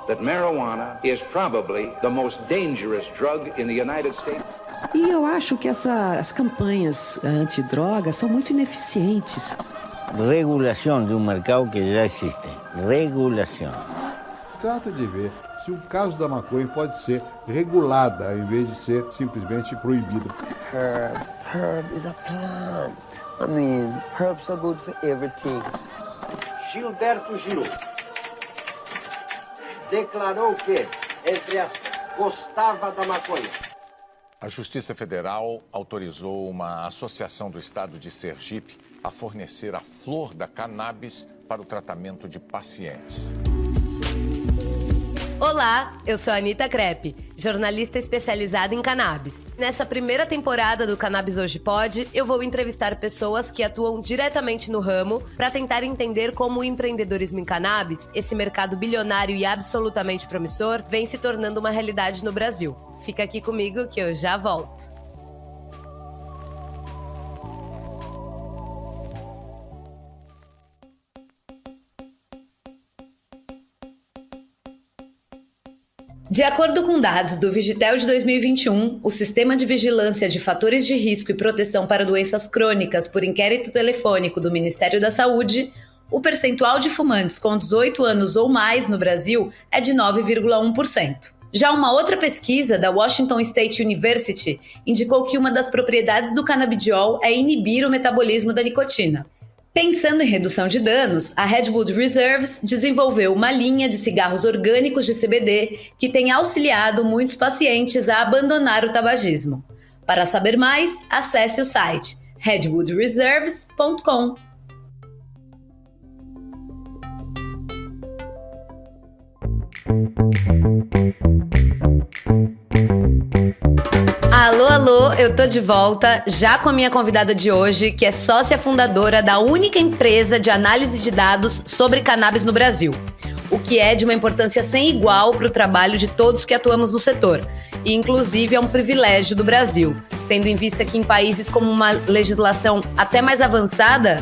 that marijuana is probably the most dangerous drug in the United States. E eu acho que as campanhas antidrogas são muito ineficientes. Regulação de um mercado que já existe. Regulação. Trata de ver se o caso da maconha pode ser regulada, em vez de ser simplesmente proibida. Herb is a plant. I mean, herbs are good for everything. Gilberto Gil declarou que, entre aspas, gostava da maconha. A Justiça Federal autorizou uma associação do estado de Sergipe a fornecer a flor da cannabis para o tratamento de pacientes. Olá, eu sou a Anitta Crepe, jornalista especializada em cannabis. Nessa primeira temporada do Cannabis Hoje Pode, eu vou entrevistar pessoas que atuam diretamente no ramo para tentar entender como o empreendedorismo em cannabis, esse mercado bilionário e absolutamente promissor, vem se tornando uma realidade no Brasil. Fica aqui comigo que eu já volto. De acordo com dados do Vigitel de 2021, o Sistema de Vigilância de Fatores de Risco e Proteção para Doenças Crônicas por Inquérito Telefônico do Ministério da Saúde, o percentual de fumantes com 18 anos ou mais no Brasil é de 9,1%. Já uma outra pesquisa da Washington State University indicou que uma das propriedades do canabidiol é inibir o metabolismo da nicotina. Pensando em redução de danos, a Redwood Reserves desenvolveu uma linha de cigarros orgânicos de CBD que tem auxiliado muitos pacientes a abandonar o tabagismo. Para saber mais, acesse o site redwoodreserves.com. Alô, eu tô de volta, já com a minha convidada de hoje, que é sócia fundadora da única empresa de análise de dados sobre cannabis no Brasil, o que é de uma importância sem igual para o trabalho de todos que atuamos no setor, e inclusive é um privilégio do Brasil, tendo em vista que em países com uma legislação até mais avançada,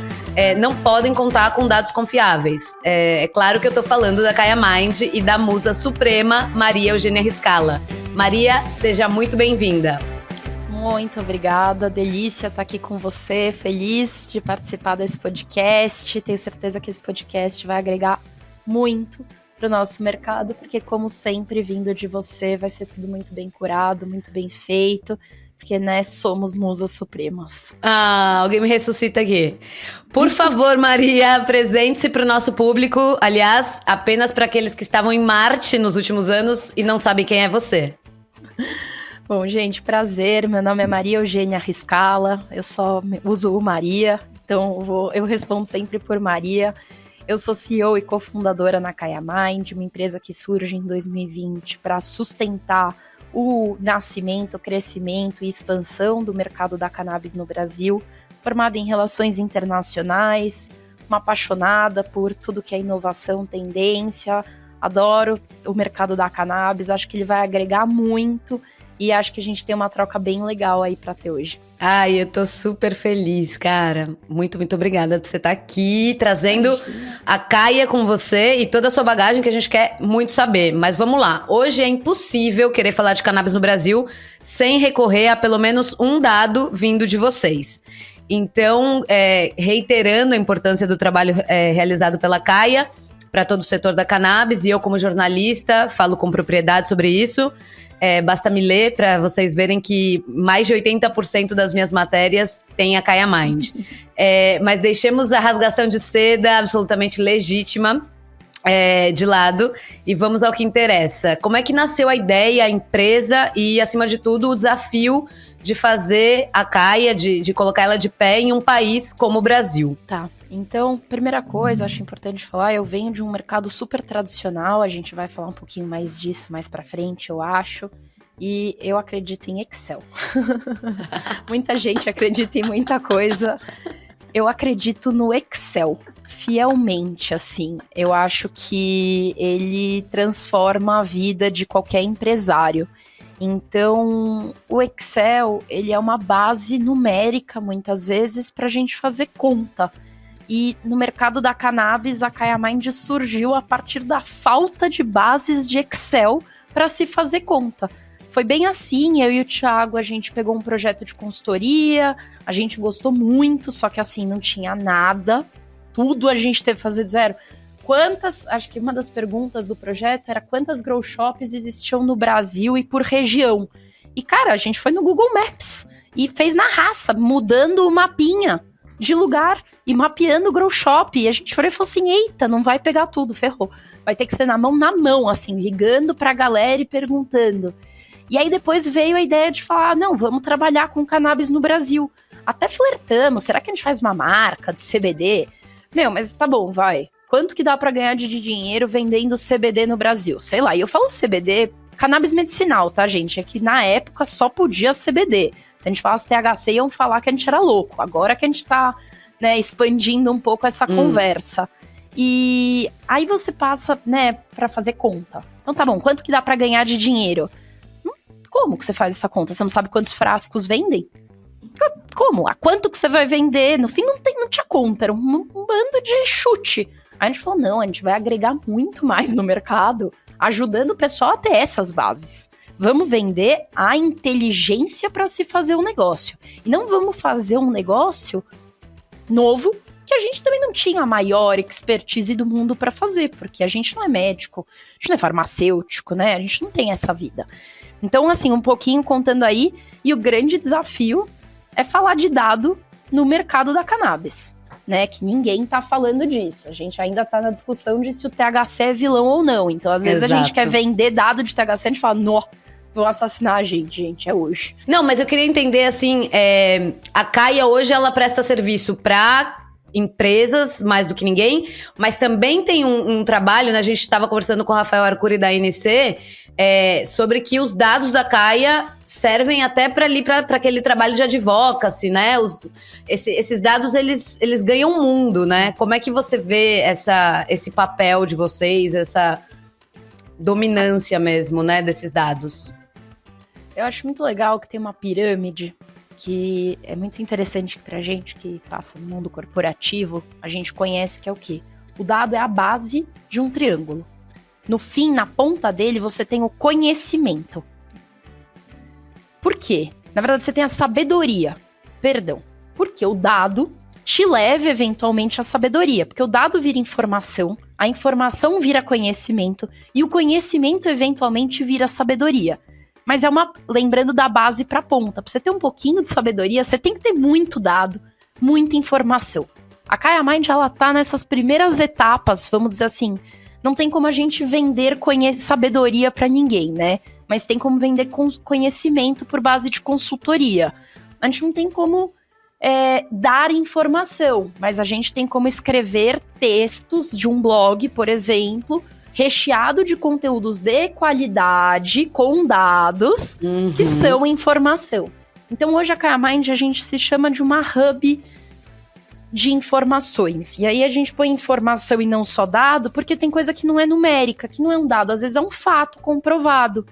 não podem contar com dados confiáveis. É claro que eu tô falando da Kaya Mind e da musa suprema, Maria Eugênia Riscala. Maria, seja muito bem-vinda. Muito obrigada, delícia estar aqui com você, feliz de participar desse podcast. Tenho certeza que esse podcast vai agregar muito para o nosso mercado, porque como sempre, vindo de você, vai ser tudo muito bem curado, muito bem feito, porque, né, somos musas supremas. Alguém me ressuscita aqui. Por favor, Maria, apresente-se para o nosso público, aliás, apenas para aqueles que estavam em Marte nos últimos anos e não sabem quem é você. Bom, gente, prazer. Meu nome é Maria Eugênia Riscala. Eu só uso o Maria, então eu respondo sempre por Maria. Eu sou CEO e cofundadora na Kaya Mind, uma empresa que surge em 2020 para sustentar o nascimento, crescimento e expansão do mercado da cannabis no Brasil, formada em relações internacionais, uma apaixonada por tudo que é inovação, tendência. Adoro o mercado da cannabis, acho que ele vai agregar muito. E acho que a gente tem uma troca bem legal aí pra ter hoje. Eu tô super feliz, cara. Muito, muito obrigada por você estar aqui, trazendo a Kaya com você e toda a sua bagagem que a gente quer muito saber. Mas vamos lá. Hoje é impossível querer falar de cannabis no Brasil sem recorrer a pelo menos um dado vindo de vocês. Então, reiterando a importância do trabalho realizado pela Kaya para todo o setor da cannabis, e eu como jornalista falo com propriedade sobre isso. Basta me ler para vocês verem que mais de 80% das minhas matérias tem a Kaya Mind. Mas deixemos a rasgação de seda absolutamente legítima de lado e vamos ao que interessa. Como é que nasceu a ideia, a empresa e, acima de tudo, o desafio de fazer a Kaya, de colocar ela de pé em um país como o Brasil? Tá. Então, primeira coisa, acho importante falar, eu venho de um mercado super tradicional, a gente vai falar um pouquinho mais disso mais pra frente, eu acho, e eu acredito em Excel. Muita gente acredita em muita coisa, eu acredito no Excel, fielmente, assim. Eu acho que ele transforma a vida de qualquer empresário. Então, o Excel, ele é uma base numérica, muitas vezes, pra gente fazer conta. E no mercado da cannabis, a Kaya Mind surgiu a partir da falta de bases de Excel para se fazer conta. Foi bem assim, eu e o Thiago, a gente pegou um projeto de consultoria, a gente gostou muito, só que assim, não tinha nada, tudo a gente teve que fazer do zero. Acho que uma das perguntas do projeto era quantas grow shops existiam no Brasil e por região. E cara, a gente foi no Google Maps e fez na raça, mudando o mapinha de lugar e mapeando o grow shop. E a gente falou assim, eita, não vai pegar tudo, ferrou. Vai ter que ser na mão, assim, ligando pra galera e perguntando. E aí depois veio a ideia de falar, não, vamos trabalhar com cannabis no Brasil. Até flertamos, será que a gente faz uma marca de CBD? Mas tá bom, vai. Quanto que dá pra ganhar de dinheiro vendendo CBD no Brasil? Sei lá, e eu falo CBD, cannabis medicinal, tá, gente? É que na época só podia CBD. Se a gente falasse THC, iam falar que a gente era louco. Agora que a gente tá, né, expandindo um pouco essa conversa. E aí você passa, né, pra fazer conta. Então tá bom, quanto que dá pra ganhar de dinheiro? Como que você faz essa conta? Você não sabe quantos frascos vendem? Como? A quanto que você vai vender? No fim, não tinha conta, era um bando de chute. Aí a gente falou, não, a gente vai agregar muito mais no mercado, ajudando o pessoal a ter essas bases. Vamos vender a inteligência para se fazer um negócio. E não vamos fazer um negócio novo, que a gente também não tinha a maior expertise do mundo para fazer, porque a gente não é médico, a gente não é farmacêutico, né? A gente não tem essa vida. Então, assim, um pouquinho contando aí, e o grande desafio é falar de dado no mercado da cannabis, né? Que ninguém tá falando disso. A gente ainda tá na discussão de se o THC é vilão ou não. Então, às vezes, a gente quer vender dado de THC, a gente fala, nó, vão assassinar a gente, é hoje. Não, mas eu queria entender, assim, a Kaya hoje, ela presta serviço pra empresas, mais do que ninguém, mas também tem um trabalho, né? A gente estava conversando com o Rafael Arcuri da ANC, sobre que os dados da Kaya servem até para aquele trabalho de advocacy, né? Esses dados, eles ganham mundo, né? Como é que você vê esse papel de vocês, essa dominância mesmo, né, desses dados? Eu acho muito legal que tem uma pirâmide que é muito interessante pra gente que passa no mundo corporativo, a gente conhece que é o quê? O dado é a base de um triângulo. No fim, na ponta dele, você tem o conhecimento. Por quê? Na verdade, você tem a sabedoria. Porque o dado te leva eventualmente à sabedoria. Porque o dado vira informação, a informação vira conhecimento e o conhecimento eventualmente vira sabedoria. Mas lembrando da base para ponta. Para você ter um pouquinho de sabedoria, você tem que ter muito dado, muita informação. A Kaya Mind, ela tá nessas primeiras etapas, vamos dizer assim. Não tem como a gente vender sabedoria para ninguém, né? Mas tem como vender conhecimento por base de consultoria. A gente não tem como dar informação, mas a gente tem como escrever textos de um blog, por exemplo, recheado de conteúdos de qualidade, com dados, que são informação. Então, hoje a Kaya Mind, a gente se chama de uma hub de informações. E aí a gente põe informação e não só dado, porque tem coisa que não é numérica, que não é um dado, às vezes é um fato comprovado,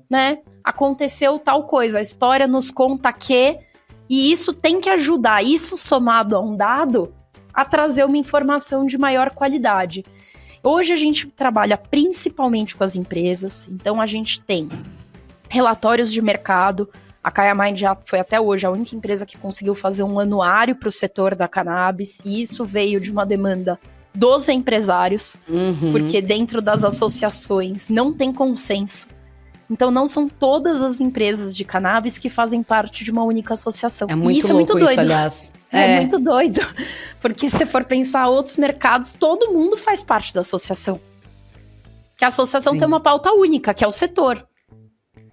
né? Aconteceu tal coisa, a história nos conta que, e isso tem que ajudar, isso somado a um dado, a trazer uma informação de maior qualidade. Hoje a gente trabalha principalmente com as empresas, então a gente tem relatórios de mercado. A Kaya Mind já foi até hoje a única empresa que conseguiu fazer um anuário para o setor da cannabis, e isso veio de uma demanda dos empresários, porque dentro das associações não tem consenso. Então não são todas as empresas de cannabis que fazem parte de uma única associação. É muito isso louco, é muito doido. isso, aliás. É muito doido. Porque se for pensar outros mercados, todo mundo faz parte da associação. Que a associação tem uma pauta única, que é o setor.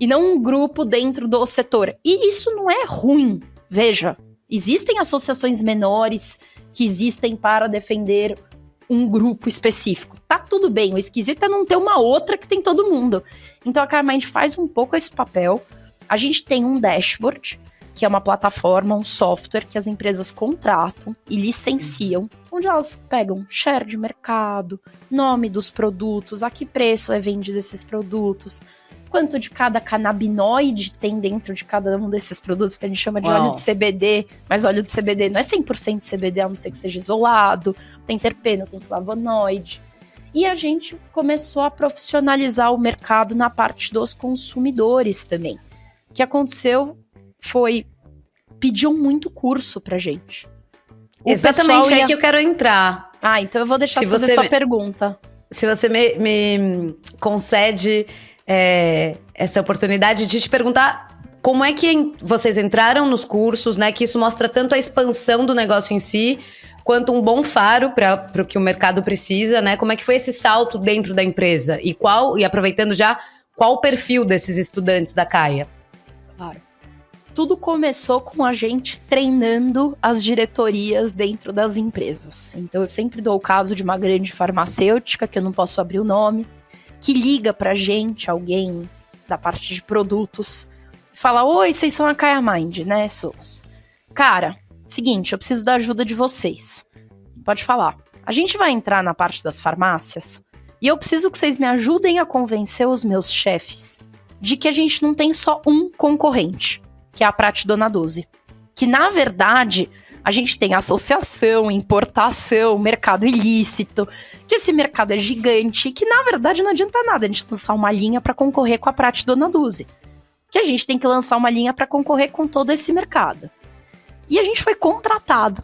E não um grupo dentro do setor. E isso não é ruim. Veja, existem associações menores que existem para defender um grupo específico. Tá tudo bem, o esquisito é não ter uma outra que tem todo mundo. Então a Kaya Mind faz um pouco esse papel. A gente tem um dashboard, que é uma plataforma, um software que as empresas contratam e licenciam, onde elas pegam share de mercado, nome dos produtos, a que preço é vendido esses produtos, quanto de cada canabinoide tem dentro de cada um desses produtos, que a gente chama de óleo de CBD, mas óleo de CBD não é 100% CBD, a não ser que seja isolado, tem terpeno, tem flavonoide. E a gente começou a profissionalizar o mercado na parte dos consumidores também. O que aconteceu foi, pediam muito curso pra gente. Exatamente aí que eu quero entrar. Então eu vou deixar você fazer sua pergunta. Se você me concede essa oportunidade de te perguntar como é que vocês entraram nos cursos, né? Que isso mostra tanto a expansão do negócio em si, quanto um bom faro para o que o mercado precisa, né? Como é que foi esse salto dentro da empresa? E aproveitando já, qual o perfil desses estudantes da Caia? Claro. Tudo começou com a gente treinando as diretorias dentro das empresas. Então, eu sempre dou o caso de uma grande farmacêutica, que eu não posso abrir o nome, que liga pra gente, alguém da parte de produtos, e fala: oi, vocês são a Caia Mind, né? Somos. Cara, seguinte, eu preciso da ajuda de vocês. Pode falar. A gente vai entrar na parte das farmácias e eu preciso que vocês me ajudem a convencer os meus chefes de que a gente não tem só um concorrente, que é a Prate Dona Dulce. Que, na verdade, a gente tem associação, importação, mercado ilícito, que esse mercado é gigante e que, na verdade, não adianta nada a gente lançar uma linha para concorrer com a Prate Dona Dulce. Que a gente tem que lançar uma linha para concorrer com todo esse mercado. E a gente foi contratado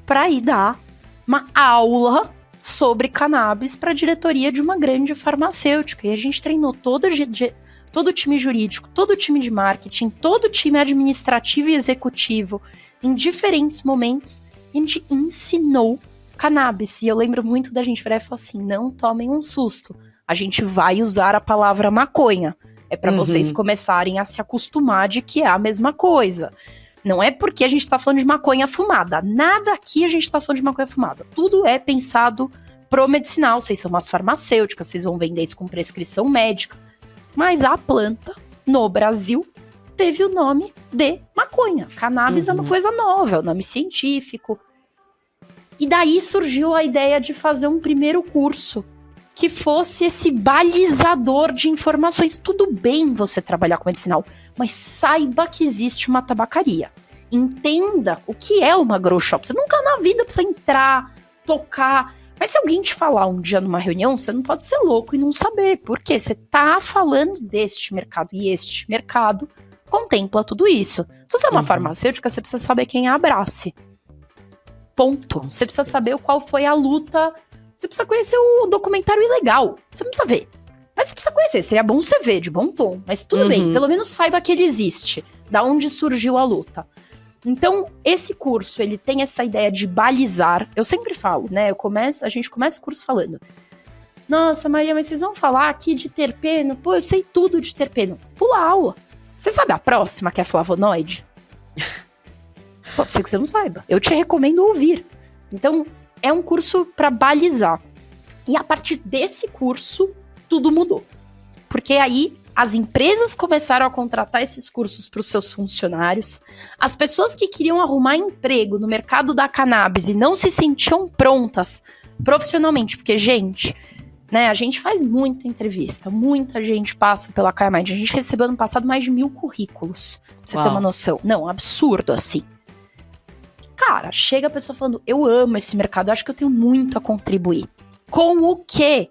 para ir dar uma aula sobre cannabis para a diretoria de uma grande farmacêutica. E a gente treinou todo o time jurídico, todo o time de marketing, todo o time administrativo e executivo em diferentes momentos. E a gente ensinou cannabis. E eu lembro muito da gente virar e falar assim: não tomem um susto. A gente vai usar a palavra maconha. É para vocês começarem a se acostumar de que é a mesma coisa. Não é porque a gente tá falando de maconha fumada. Nada aqui a gente tá falando de maconha fumada. Tudo é pensado pro medicinal. Vocês são umas farmacêuticas, vocês vão vender isso com prescrição médica. Mas a planta, no Brasil, teve o nome de maconha. Cannabis é uma coisa nova, é o nome científico. E daí surgiu a ideia de fazer um primeiro curso que fosse esse balizador de informações. Tudo bem você trabalhar com medicinal, mas saiba que existe uma tabacaria. Entenda o que é uma grow shop. Você nunca na vida precisa entrar, tocar. Mas se alguém te falar um dia numa reunião, você não pode ser louco e não saber. Porque você tá falando deste mercado e este mercado contempla tudo isso. Se você é uma farmacêutica, você precisa saber quem é a Abrace. Ponto. Você precisa saber qual foi a luta. Você precisa conhecer o documentário ilegal. Você não precisa ver. Mas você precisa conhecer. Seria bom você ver, de bom tom. Mas tudo bem. Pelo menos saiba que ele existe. Da onde surgiu a luta. Então, esse curso, ele tem essa ideia de balizar. Eu sempre falo, né? A gente começa o curso falando: nossa, Maria, mas vocês vão falar aqui de terpeno? Pô, eu sei tudo de terpeno. Pula a aula. Você sabe a próxima, que é flavonoide? Pode ser que você não saiba. Eu te recomendo ouvir. Então, é um curso para balizar. E a partir desse curso, tudo mudou. Porque aí as empresas começaram a contratar esses cursos para os seus funcionários. As pessoas que queriam arrumar emprego no mercado da cannabis e não se sentiam prontas profissionalmente. Porque, gente, né, a gente faz muita entrevista. Muita gente passa pela Caia Mind. A gente recebeu no passado mais de 1000 currículos. Pra você ter uma noção. Não, absurdo, assim. Cara, chega a pessoa falando: eu amo esse mercado, eu acho que eu tenho muito a contribuir. Com o quê?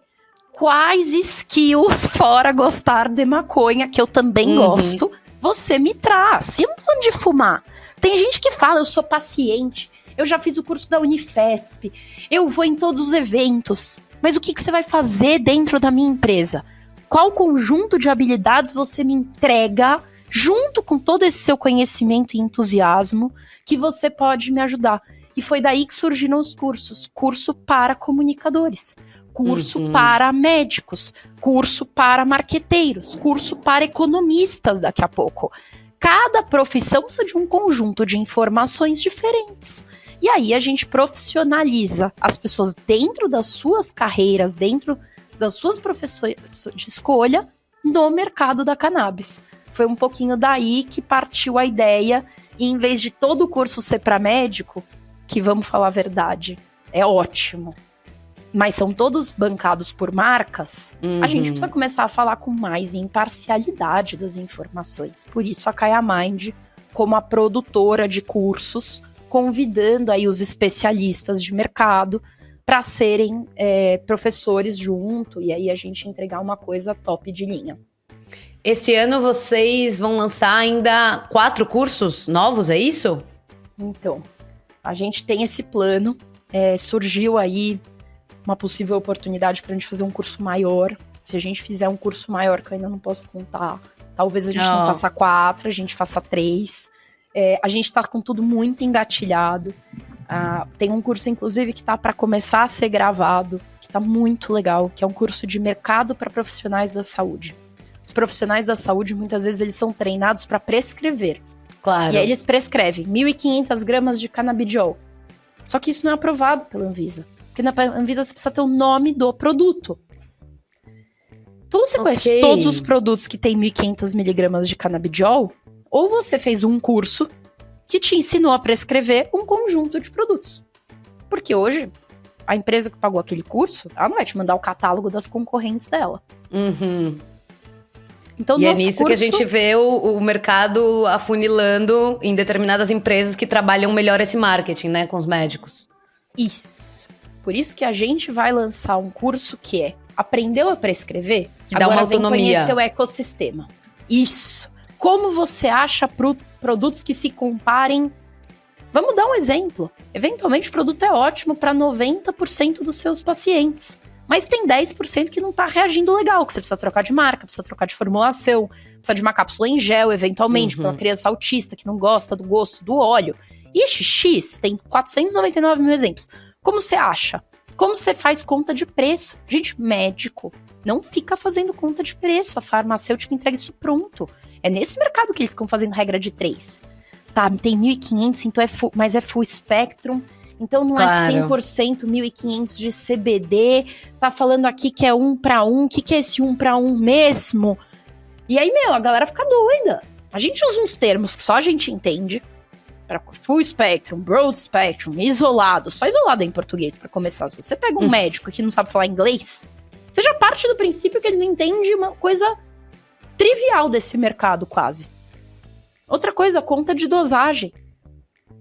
Quais skills, fora gostar de maconha, que eu também gosto, você me traz? E eu não tô falando de fumar. Tem gente que fala: eu sou paciente, eu já fiz o curso da Unifesp, eu vou em todos os eventos. Mas o que você vai fazer dentro da minha empresa? Qual conjunto de habilidades você me entrega, junto com todo esse seu conhecimento e entusiasmo, que você pode me ajudar? E foi daí que surgiram os cursos. Curso para comunicadores, curso para médicos, curso para marqueteiros, curso para economistas daqui a pouco. Cada profissão precisa de um conjunto de informações diferentes. E aí a gente profissionaliza as pessoas dentro das suas carreiras, dentro das suas profissões de escolha no mercado da cannabis. Foi um pouquinho daí que partiu a ideia, e em vez de todo o curso ser para médico, que, vamos falar a verdade, é ótimo. mas são todos bancados por marcas, a gente precisa começar a falar com mais imparcialidade das informações. Por isso a Kaya Mind, como a produtora de cursos, convidando aí os especialistas de mercado para serem professores junto, e aí a gente entregar uma coisa top de linha. Esse ano vocês vão lançar ainda 4 cursos novos, é isso? Então, a gente tem esse plano, surgiu aí uma possível oportunidade para a gente fazer um curso maior. Se a gente fizer um curso maior, que eu ainda não posso contar, talvez a gente não faça 4, a gente faça 3. A gente está com tudo muito engatilhado. Tem um curso, inclusive, que está para começar a ser gravado, que está muito legal, que é um curso de mercado para profissionais da saúde. Os profissionais da saúde, muitas vezes, eles são treinados para prescrever. Claro. E aí eles prescrevem 1.500 gramas de canabidiol. Só que isso não é aprovado pela Anvisa. Porque na Anvisa você precisa ter o nome do produto. Então você conhece todos os produtos que tem 1.500 miligramas de canabidiol, ou você fez um curso que te ensinou a prescrever um conjunto de produtos. Porque hoje, a empresa que pagou aquele curso, ela não vai te mandar o catálogo das concorrentes dela. Então, e é nisso que a gente vê o mercado afunilando em determinadas empresas que trabalham melhor esse marketing, né, com os médicos. Isso. Por isso que a gente vai lançar um curso que aprendeu a prescrever, que dá uma autonomia. Vem conhecer o ecossistema. Isso. Como você acha produtos que se comparem? Vamos dar um exemplo. Eventualmente o produto é ótimo para 90% dos seus pacientes. Mas tem 10% que não está reagindo legal, que você precisa trocar de marca, precisa trocar de formulação, precisa de uma cápsula em gel, eventualmente, para uma criança autista que não gosta do gosto do óleo. E este X tem 499 mil exemplos. Como você acha? Como você faz conta de preço? Gente, médico não fica fazendo conta de preço. A farmacêutica entrega isso pronto. É nesse mercado que eles ficam fazendo regra de 3. Tá, tem 1.500, então mas é full spectrum. Então não é 100% 1.500 de CBD. Tá falando aqui que é 1 para 1. O que é esse 1 para 1 mesmo? E aí, a galera fica doida. A gente usa uns termos que só a gente entende. Para full spectrum, broad spectrum, isolado. Só isolado em português para começar. Se você pega um médico que não sabe falar inglês, você já parte do princípio que ele não entende uma coisa trivial desse mercado, quase. Outra coisa, conta de dosagem.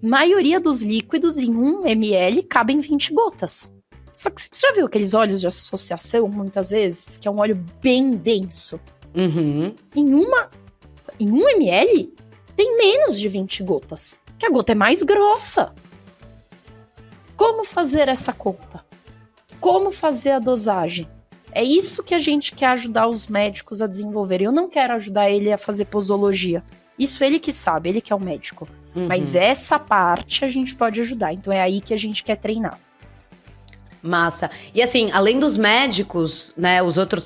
Maioria dos líquidos em 1 ml cabem 20 gotas. Só que você já viu aqueles óleos de associação, muitas vezes, que é um óleo bem denso? Em 1 ml, tem menos de 20 gotas. Que a gota é mais grossa. Como fazer essa conta? Como fazer a dosagem? É isso que a gente quer ajudar os médicos a desenvolver. Eu não quero ajudar ele a fazer posologia. Isso ele que sabe, ele que é o médico. Mas essa parte a gente pode ajudar. Então é aí que a gente quer treinar. Massa. E assim, além dos médicos, né,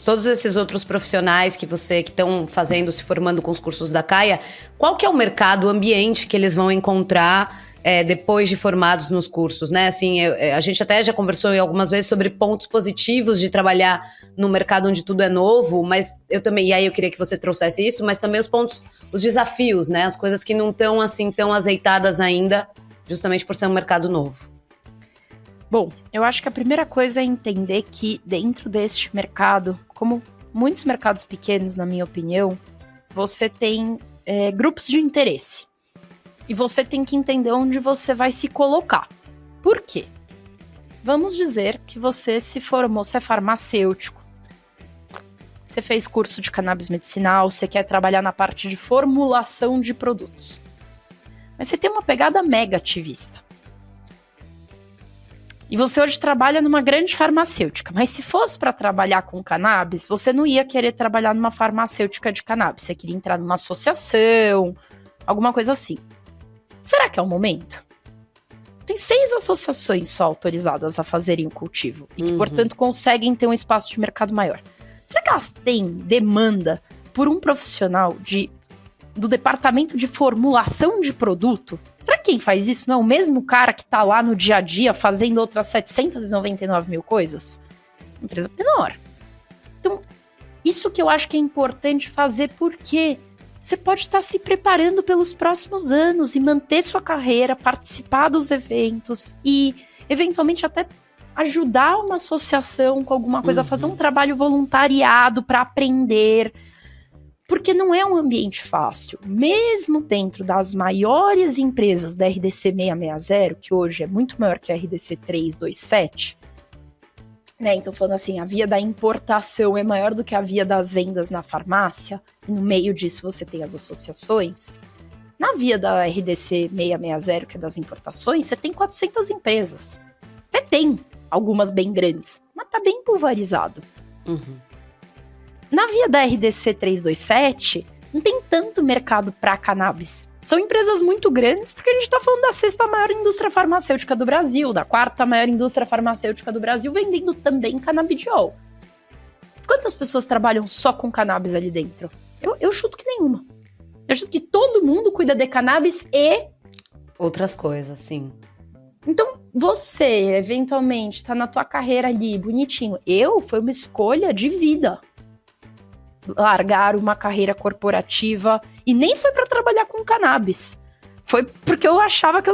todos esses outros profissionais que estão fazendo, se formando com os cursos da Kaya, qual que é o mercado, o ambiente que eles vão encontrar depois de formados nos cursos, né? Assim, a gente até já conversou algumas vezes sobre pontos positivos de trabalhar no mercado onde tudo é novo, mas eu também, e aí eu queria que você trouxesse isso, mas também os desafios, né? As coisas que não estão assim tão azeitadas ainda, justamente por ser um mercado novo. Bom, eu acho que a primeira coisa é entender que dentro deste mercado, como muitos mercados pequenos, na minha opinião, você tem grupos de interesse. E você tem que entender onde você vai se colocar. Por quê? Vamos dizer que você se formou, você é farmacêutico. Você fez curso de cannabis medicinal, você quer trabalhar na parte de formulação de produtos. Mas você tem uma pegada mega ativista. E você hoje trabalha numa grande farmacêutica. Mas se fosse para trabalhar com cannabis, você não ia querer trabalhar numa farmacêutica de cannabis. Você queria entrar numa associação, alguma coisa assim. Será que é o momento? Tem 6 associações só autorizadas a fazerem o cultivo. E que, portanto, conseguem ter um espaço de mercado maior. Será que elas têm demanda por um profissional do departamento de formulação de produto? Será que quem faz isso não é o mesmo cara que tá lá no dia a dia fazendo outras 799 mil coisas? Empresa menor. Então, isso que eu acho que é importante fazer, porque você pode estar se preparando pelos próximos anos e manter sua carreira, participar dos eventos e, eventualmente, até ajudar uma associação com alguma coisa, fazer um trabalho voluntariado para aprender. Porque não é um ambiente fácil. Mesmo dentro das maiores empresas da RDC 660, que hoje é muito maior que a RDC 327, né? Então, falando assim, a via da importação é maior do que a via das vendas na farmácia, e no meio disso você tem as associações. Na via da RDC 660, que é das importações, você tem 400 empresas. Até tem algumas bem grandes, mas tá bem pulverizado. Na via da RDC 327, não tem tanto mercado para cannabis. São empresas muito grandes, porque a gente tá falando da 6ª maior indústria farmacêutica do Brasil, da 4ª maior indústria farmacêutica do Brasil, vendendo também canabidiol. Quantas pessoas trabalham só com cannabis ali dentro? Eu chuto que nenhuma. Eu chuto que todo mundo cuida de cannabis e... Outras coisas, sim. Então, você, eventualmente, tá na tua carreira ali, bonitinho. Foi uma escolha de vida. Largar uma carreira corporativa, e nem foi para trabalhar com cannabis. Foi porque eu achava que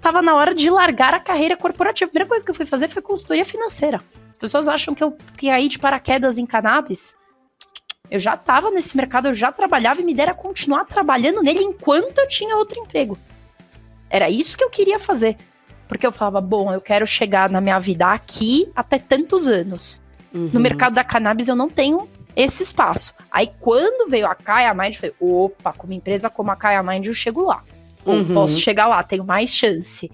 tava na hora de largar a carreira corporativa. A primeira coisa que eu fui fazer foi consultoria financeira. As pessoas acham que eu ia ir de paraquedas em cannabis. Eu já tava nesse mercado, eu já trabalhava e me dera continuar trabalhando nele enquanto eu tinha outro emprego. Era isso que eu queria fazer. Porque eu falava, bom, eu quero chegar na minha vida aqui até tantos anos. No mercado da cannabis eu não tenho esse espaço. Aí quando veio a Kaya Mind, eu falei, opa, com uma empresa como a Kaya Mind eu chego lá. Ou posso chegar lá, tenho mais chance.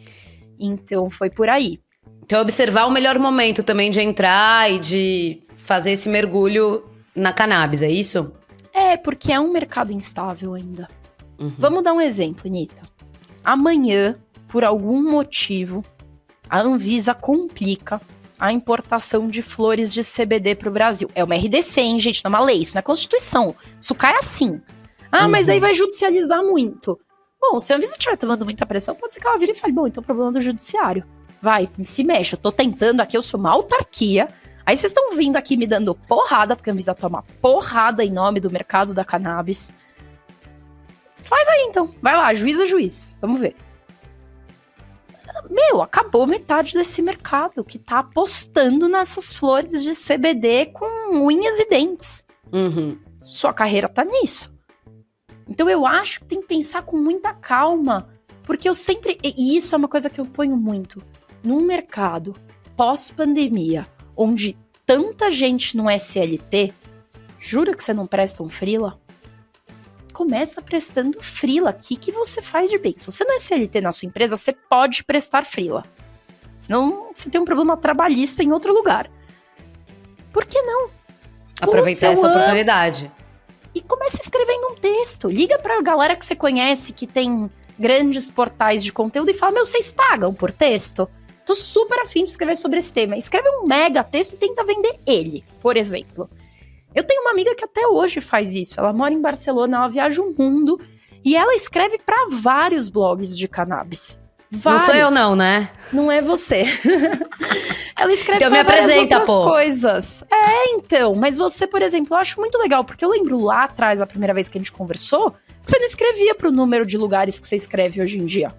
Então foi por aí. Então observar o melhor momento também de entrar e de fazer esse mergulho na cannabis, é isso? É, porque é um mercado instável ainda. Vamos dar um exemplo, Anitta. Amanhã, por algum motivo, a Anvisa complica a importação de flores de CBD para o Brasil. É uma RDC, hein, gente? Não é uma lei, isso não é Constituição. Isso cai assim. Mas aí vai judicializar muito. Bom, se a Anvisa estiver tomando muita pressão, pode ser que ela vire e fale, bom, então o problema do judiciário. Vai, se mexe. Eu tô tentando aqui, eu sou uma autarquia. Aí vocês estão vindo aqui me dando porrada, porque a Anvisa toma porrada em nome do mercado da cannabis. Faz aí, então. Vai lá, juiz a juiz. Vamos ver. Acabou metade desse mercado que tá apostando nessas flores de CBD com unhas e dentes. Sua carreira tá nisso. Então eu acho que tem que pensar com muita calma, porque eu sempre... E isso é uma coisa que eu ponho muito. Num mercado pós-pandemia, onde tanta gente não é CLT, jura que você não presta um freela? Começa prestando freela. O que você faz de bem? Se você não é CLT na sua empresa, você pode prestar freela. Senão você tem um problema trabalhista em outro lugar. Por que não? Aproveitar essa oportunidade. E começa escrevendo um texto. Liga pra galera que você conhece, que tem grandes portais de conteúdo e fala, vocês pagam por texto? Tô super afim de escrever sobre esse tema. Escreve um mega texto e tenta vender ele, por exemplo. Eu tenho uma amiga que até hoje faz isso. Ela mora em Barcelona, ela viaja o mundo e ela escreve para vários blogs de cannabis. Vários. Não sou eu não, né? Não é você. Ela escreve então pra várias outras pô. coisas. Então. Mas você, por exemplo, eu acho muito legal, porque eu lembro lá atrás, a primeira vez que a gente conversou, que você não escrevia pro número de lugares que você escreve hoje em dia.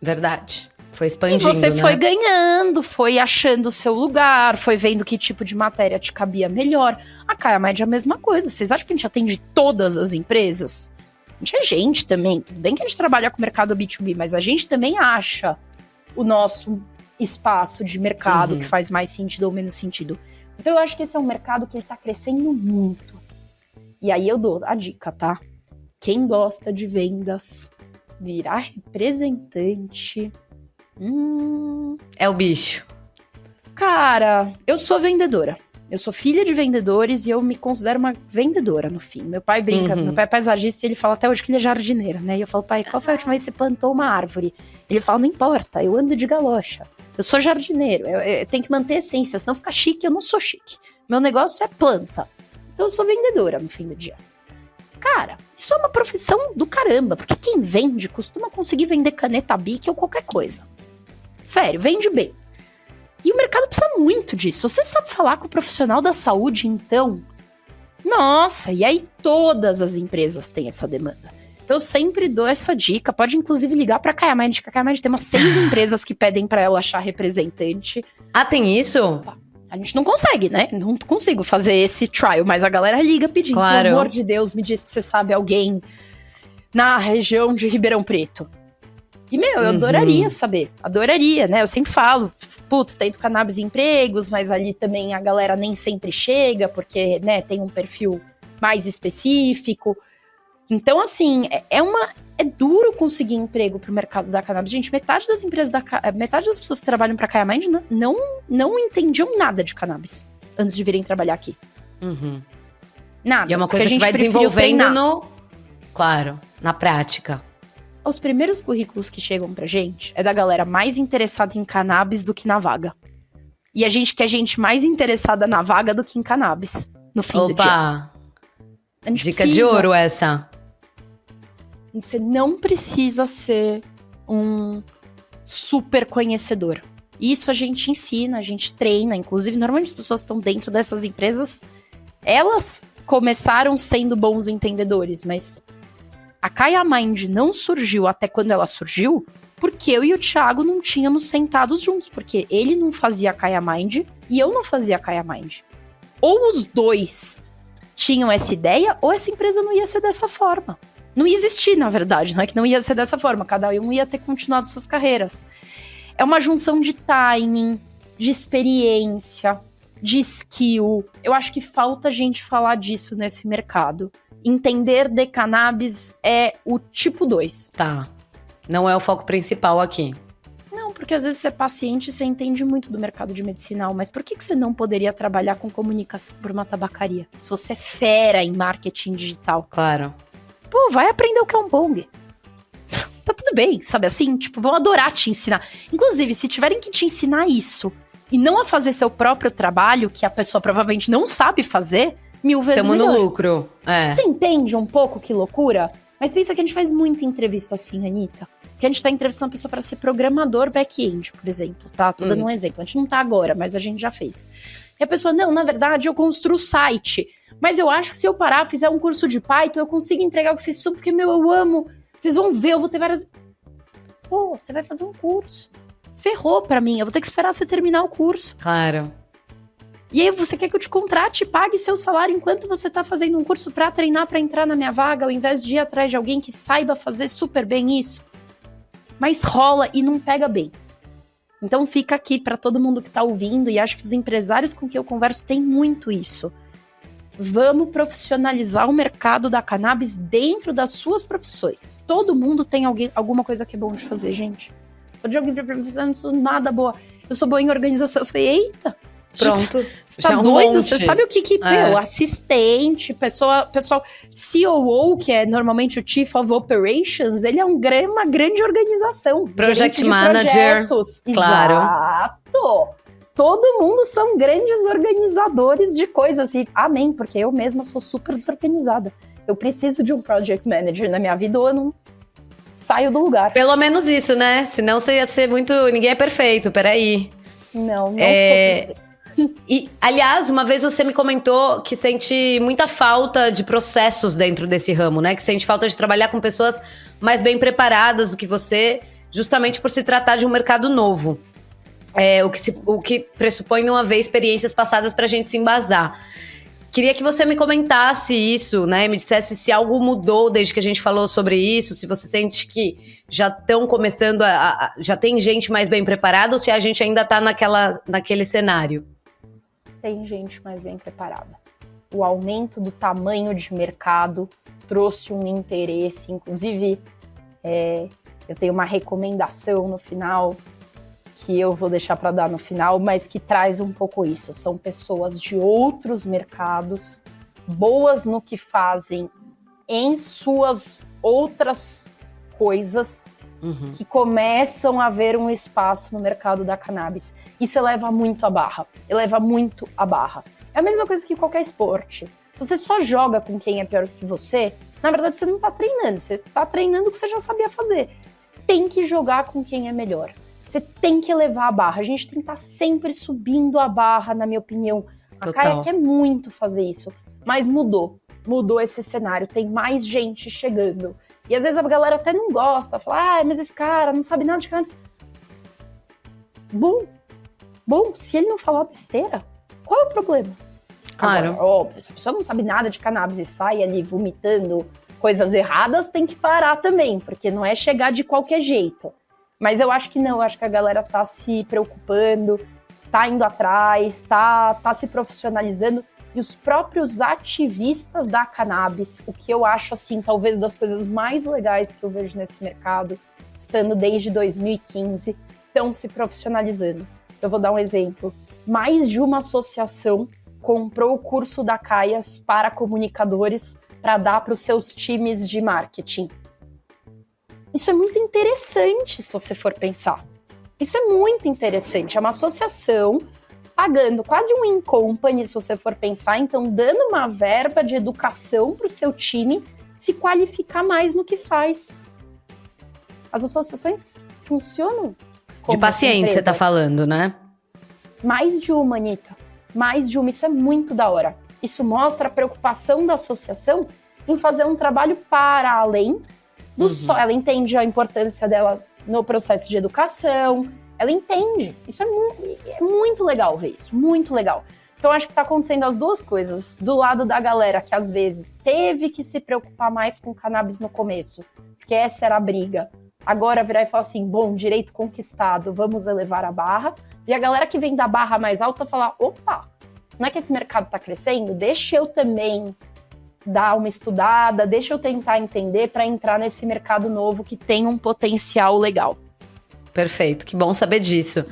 Verdade. Foi expandindo, e você né? foi ganhando, foi achando o seu lugar, foi vendo que tipo de matéria te cabia melhor. A Kaya Mind é a mesma coisa. Vocês acham que a gente atende todas as empresas? A gente é gente também. Tudo bem que a gente trabalha com o mercado B2B, mas a gente também acha o nosso espaço de mercado que faz mais sentido ou menos sentido. Então eu acho que esse é um mercado que ele tá crescendo muito. E aí eu dou a dica, tá? Quem gosta de vendas, virar representante... É o bicho. Cara, eu sou vendedora. Eu sou filha de vendedores e eu me considero uma vendedora, no fim. Meu pai brinca, meu pai é paisagista e ele fala até hoje que ele é jardineiro, né? E eu falo, pai, qual foi a última vez que você plantou uma árvore? Ele fala, não importa, eu ando de galocha. Eu sou jardineiro, eu tenho que manter a essência, senão fica chique, eu não sou chique. Meu negócio é planta. Então eu sou vendedora no fim do dia. Cara, isso é uma profissão do caramba, porque quem vende costuma conseguir vender caneta Bic ou qualquer coisa. Sério, vende bem. E o mercado precisa muito disso. Você sabe falar com o profissional da saúde, então? Nossa, e aí todas as empresas têm essa demanda. Então eu sempre dou essa dica. Pode inclusive ligar pra Kaya Mind, que a Kaya Mind tem umas 6 empresas que pedem pra ela achar representante. Ah, tem isso? A gente não consegue, né? Não consigo fazer esse trial, mas a galera liga pedindo. Claro. Pelo amor de Deus, me diz que você sabe alguém na região de Ribeirão Preto. E, eu adoraria saber. Adoraria, né? Eu sempre falo, putz, tento cannabis em empregos, mas ali também a galera nem sempre chega, porque, né, tem um perfil mais específico. Então, assim, é duro conseguir emprego pro mercado da cannabis. Gente, metade das empresas metade das pessoas que trabalham pra Kaya Mind não entendiam nada de cannabis antes de virem trabalhar aqui. Uhum. Nada. E é uma coisa porque a que gente vai preferiu desenvolvendo Claro, na prática. Os primeiros currículos que chegam pra gente é da galera mais interessada em cannabis do que na vaga. E a gente quer gente mais interessada na vaga do que em cannabis, no fim do dia. Opa! A gente Dica de precisa. ouro essa. Você não precisa ser um super conhecedor. Isso a gente ensina, a gente treina. Inclusive, normalmente as pessoas que estão dentro dessas empresas, elas começaram sendo bons entendedores, mas a Kaya Mind não surgiu até quando ela surgiu porque eu e o Thiago não tínhamos sentados juntos, porque ele não fazia Kaya Mind e eu não fazia Kaya Mind. Ou os dois tinham essa ideia, ou essa empresa não ia ser dessa forma. Não ia existir, na verdade, não é que não ia ser dessa forma, cada um ia ter continuado suas carreiras. É uma junção de timing, de experiência, de skill. Eu acho que falta gente falar disso nesse mercado. Entender de cannabis é o tipo 2. Tá. Não é o foco principal aqui. Não, porque às vezes você é paciente e você entende muito do mercado de medicinal, mas por que você não poderia trabalhar com comunicação por uma tabacaria? Se você é fera em marketing digital. Claro. Pô, vai aprender o que é um bong. Tá tudo bem, sabe assim? Tipo, vão adorar te ensinar. Inclusive, se tiverem que te ensinar isso e não a fazer seu próprio trabalho, que a pessoa provavelmente não sabe fazer, 1000 vezes Tamo melhor. no lucro. É. Você entende um pouco que loucura? Mas pensa que a gente faz muita entrevista assim, Anitta. Que a gente tá entrevistando uma pessoa para ser programador back-end, por exemplo, tá? Tô dando um exemplo. A gente não tá agora, mas a gente já fez. E a pessoa, não, na verdade, eu construo site. Mas eu acho que se eu parar, fizer um curso de Python, eu consigo entregar o que vocês precisam, porque, eu amo. Vocês vão ver, eu vou ter várias... Pô, você vai fazer um curso. Ferrou pra mim, eu vou ter que esperar você terminar o curso. Claro. E aí você quer que eu te contrate e pague seu salário enquanto você tá fazendo um curso pra treinar pra entrar na minha vaga, ao invés de ir atrás de alguém que saiba fazer super bem isso? Mas rola e não pega bem. Então fica aqui pra todo mundo que tá ouvindo, e acho que os empresários com quem eu converso têm muito isso. Vamos profissionalizar o mercado da cannabis dentro das suas profissões. Todo mundo tem alguma coisa que é bom de fazer, gente. Todo dia alguém pra mim, eu não sou nada boa. Eu sou boa em organização. Eu falei, eita, Pronto. você tá Já é um doido? monte. Você sabe o que É. assistente, pessoal, COO, que é normalmente o Chief of Operations, ele é uma grande organização. Project gerente de manager, projetos. claro. Exato. Todo mundo são grandes organizadores de coisas. E amém, porque eu mesma sou super desorganizada. Eu preciso de um project manager na minha vida, ou eu não saio do lugar. Pelo menos isso, né? Senão você ia ser muito... Ninguém é perfeito, peraí. Não sou perfeita. E, aliás, uma vez você me comentou que sente muita falta de processos dentro desse ramo, né? Que sente falta de trabalhar com pessoas mais bem preparadas do que você, justamente por se tratar de um mercado novo. O que pressupõe não haver experiências passadas pra gente se embasar. Queria que você me comentasse isso, né? Me dissesse se algo mudou desde que a gente falou sobre isso, se você sente que já estão começando já tem gente mais bem preparada, ou se a gente ainda tá naquele cenário. Tem gente mais bem preparada. O aumento do tamanho de mercado trouxe um interesse, inclusive eu tenho uma recomendação no final, que eu vou deixar para dar no final, mas que traz um pouco isso. São pessoas de outros mercados, boas no que fazem em suas outras coisas, que começam a ver um espaço no mercado da cannabis. Isso eleva muito a barra. É a mesma coisa que qualquer esporte. Se você só joga com quem é pior que você, na verdade você não tá treinando. Você tá treinando o que você já sabia fazer. Você tem que jogar com quem é melhor. Você tem que elevar a barra. A gente tem que estar sempre subindo a barra, na minha opinião. A Kaya quer muito fazer isso, mas mudou esse cenário. Tem mais gente chegando. E às vezes a galera até não gosta, fala, mas esse cara não sabe nada de cannabis. Bom, se ele não falar besteira, qual é o problema? Claro. Agora, óbvio, se a pessoa não sabe nada de cannabis e sai ali vomitando coisas erradas, tem que parar também, porque não é chegar de qualquer jeito. Mas eu acho que não, eu acho que a galera tá se preocupando, tá indo atrás, tá se profissionalizando. E os próprios ativistas da cannabis, o que eu acho, assim, talvez das coisas mais legais que eu vejo nesse mercado, estando desde 2015, estão se profissionalizando. Eu vou dar um exemplo. Mais de uma associação comprou o curso da Caias para comunicadores para dar para os seus times de marketing. Isso é muito interessante, se você for pensar. Isso é muito interessante. É uma associação pagando quase um in-company, se você for pensar, então dando uma verba de educação para o seu time se qualificar mais no que faz. As associações funcionam como De paciente, você tá falando, né? Mais de uma, Anitta. Mais de uma. Isso é muito da hora. Isso mostra a preocupação da associação em fazer um trabalho para além do só. Ela entende a importância dela no processo de educação. Ela entende. Isso é muito legal ver isso. Muito legal. Então, acho que tá acontecendo as duas coisas. Do lado da galera que, às vezes, teve que se preocupar mais com cannabis no começo, porque essa era a briga. Agora virar e falar assim, bom, direito conquistado, vamos elevar a barra. E a galera que vem da barra mais alta falar, opa, não é que esse mercado tá crescendo? Deixa eu também dar uma estudada, deixa eu tentar entender para entrar nesse mercado novo que tem um potencial legal. Perfeito, que bom saber disso.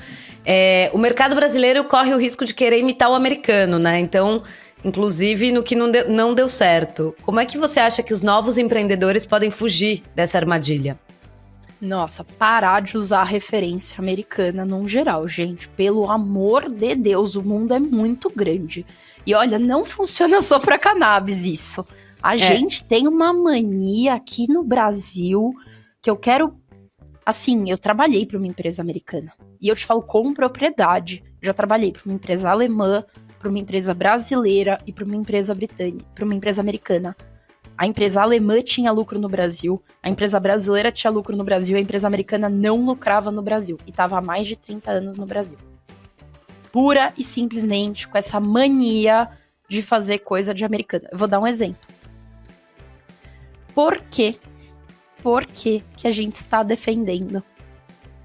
O mercado brasileiro corre o risco de querer imitar o americano, né? Então, inclusive no que não deu certo. Como é que você acha que os novos empreendedores podem fugir dessa armadilha? Nossa, parar de usar a referência americana num geral, gente. Pelo amor de Deus, o mundo é muito grande. E olha, não funciona só para cannabis isso. A gente tem uma mania aqui no Brasil que eu quero... Assim, eu trabalhei para uma empresa americana. E eu te falo com propriedade. Já trabalhei para uma empresa alemã, para uma empresa brasileira e para uma empresa britânica, para uma empresa americana. A empresa alemã tinha lucro no Brasil, a empresa brasileira tinha lucro no Brasil, a empresa americana não lucrava no Brasil. E estava há mais de 30 anos no Brasil. Pura e simplesmente com essa mania de fazer coisa de americana. Eu vou dar um exemplo. Por quê? Por que a gente está defendendo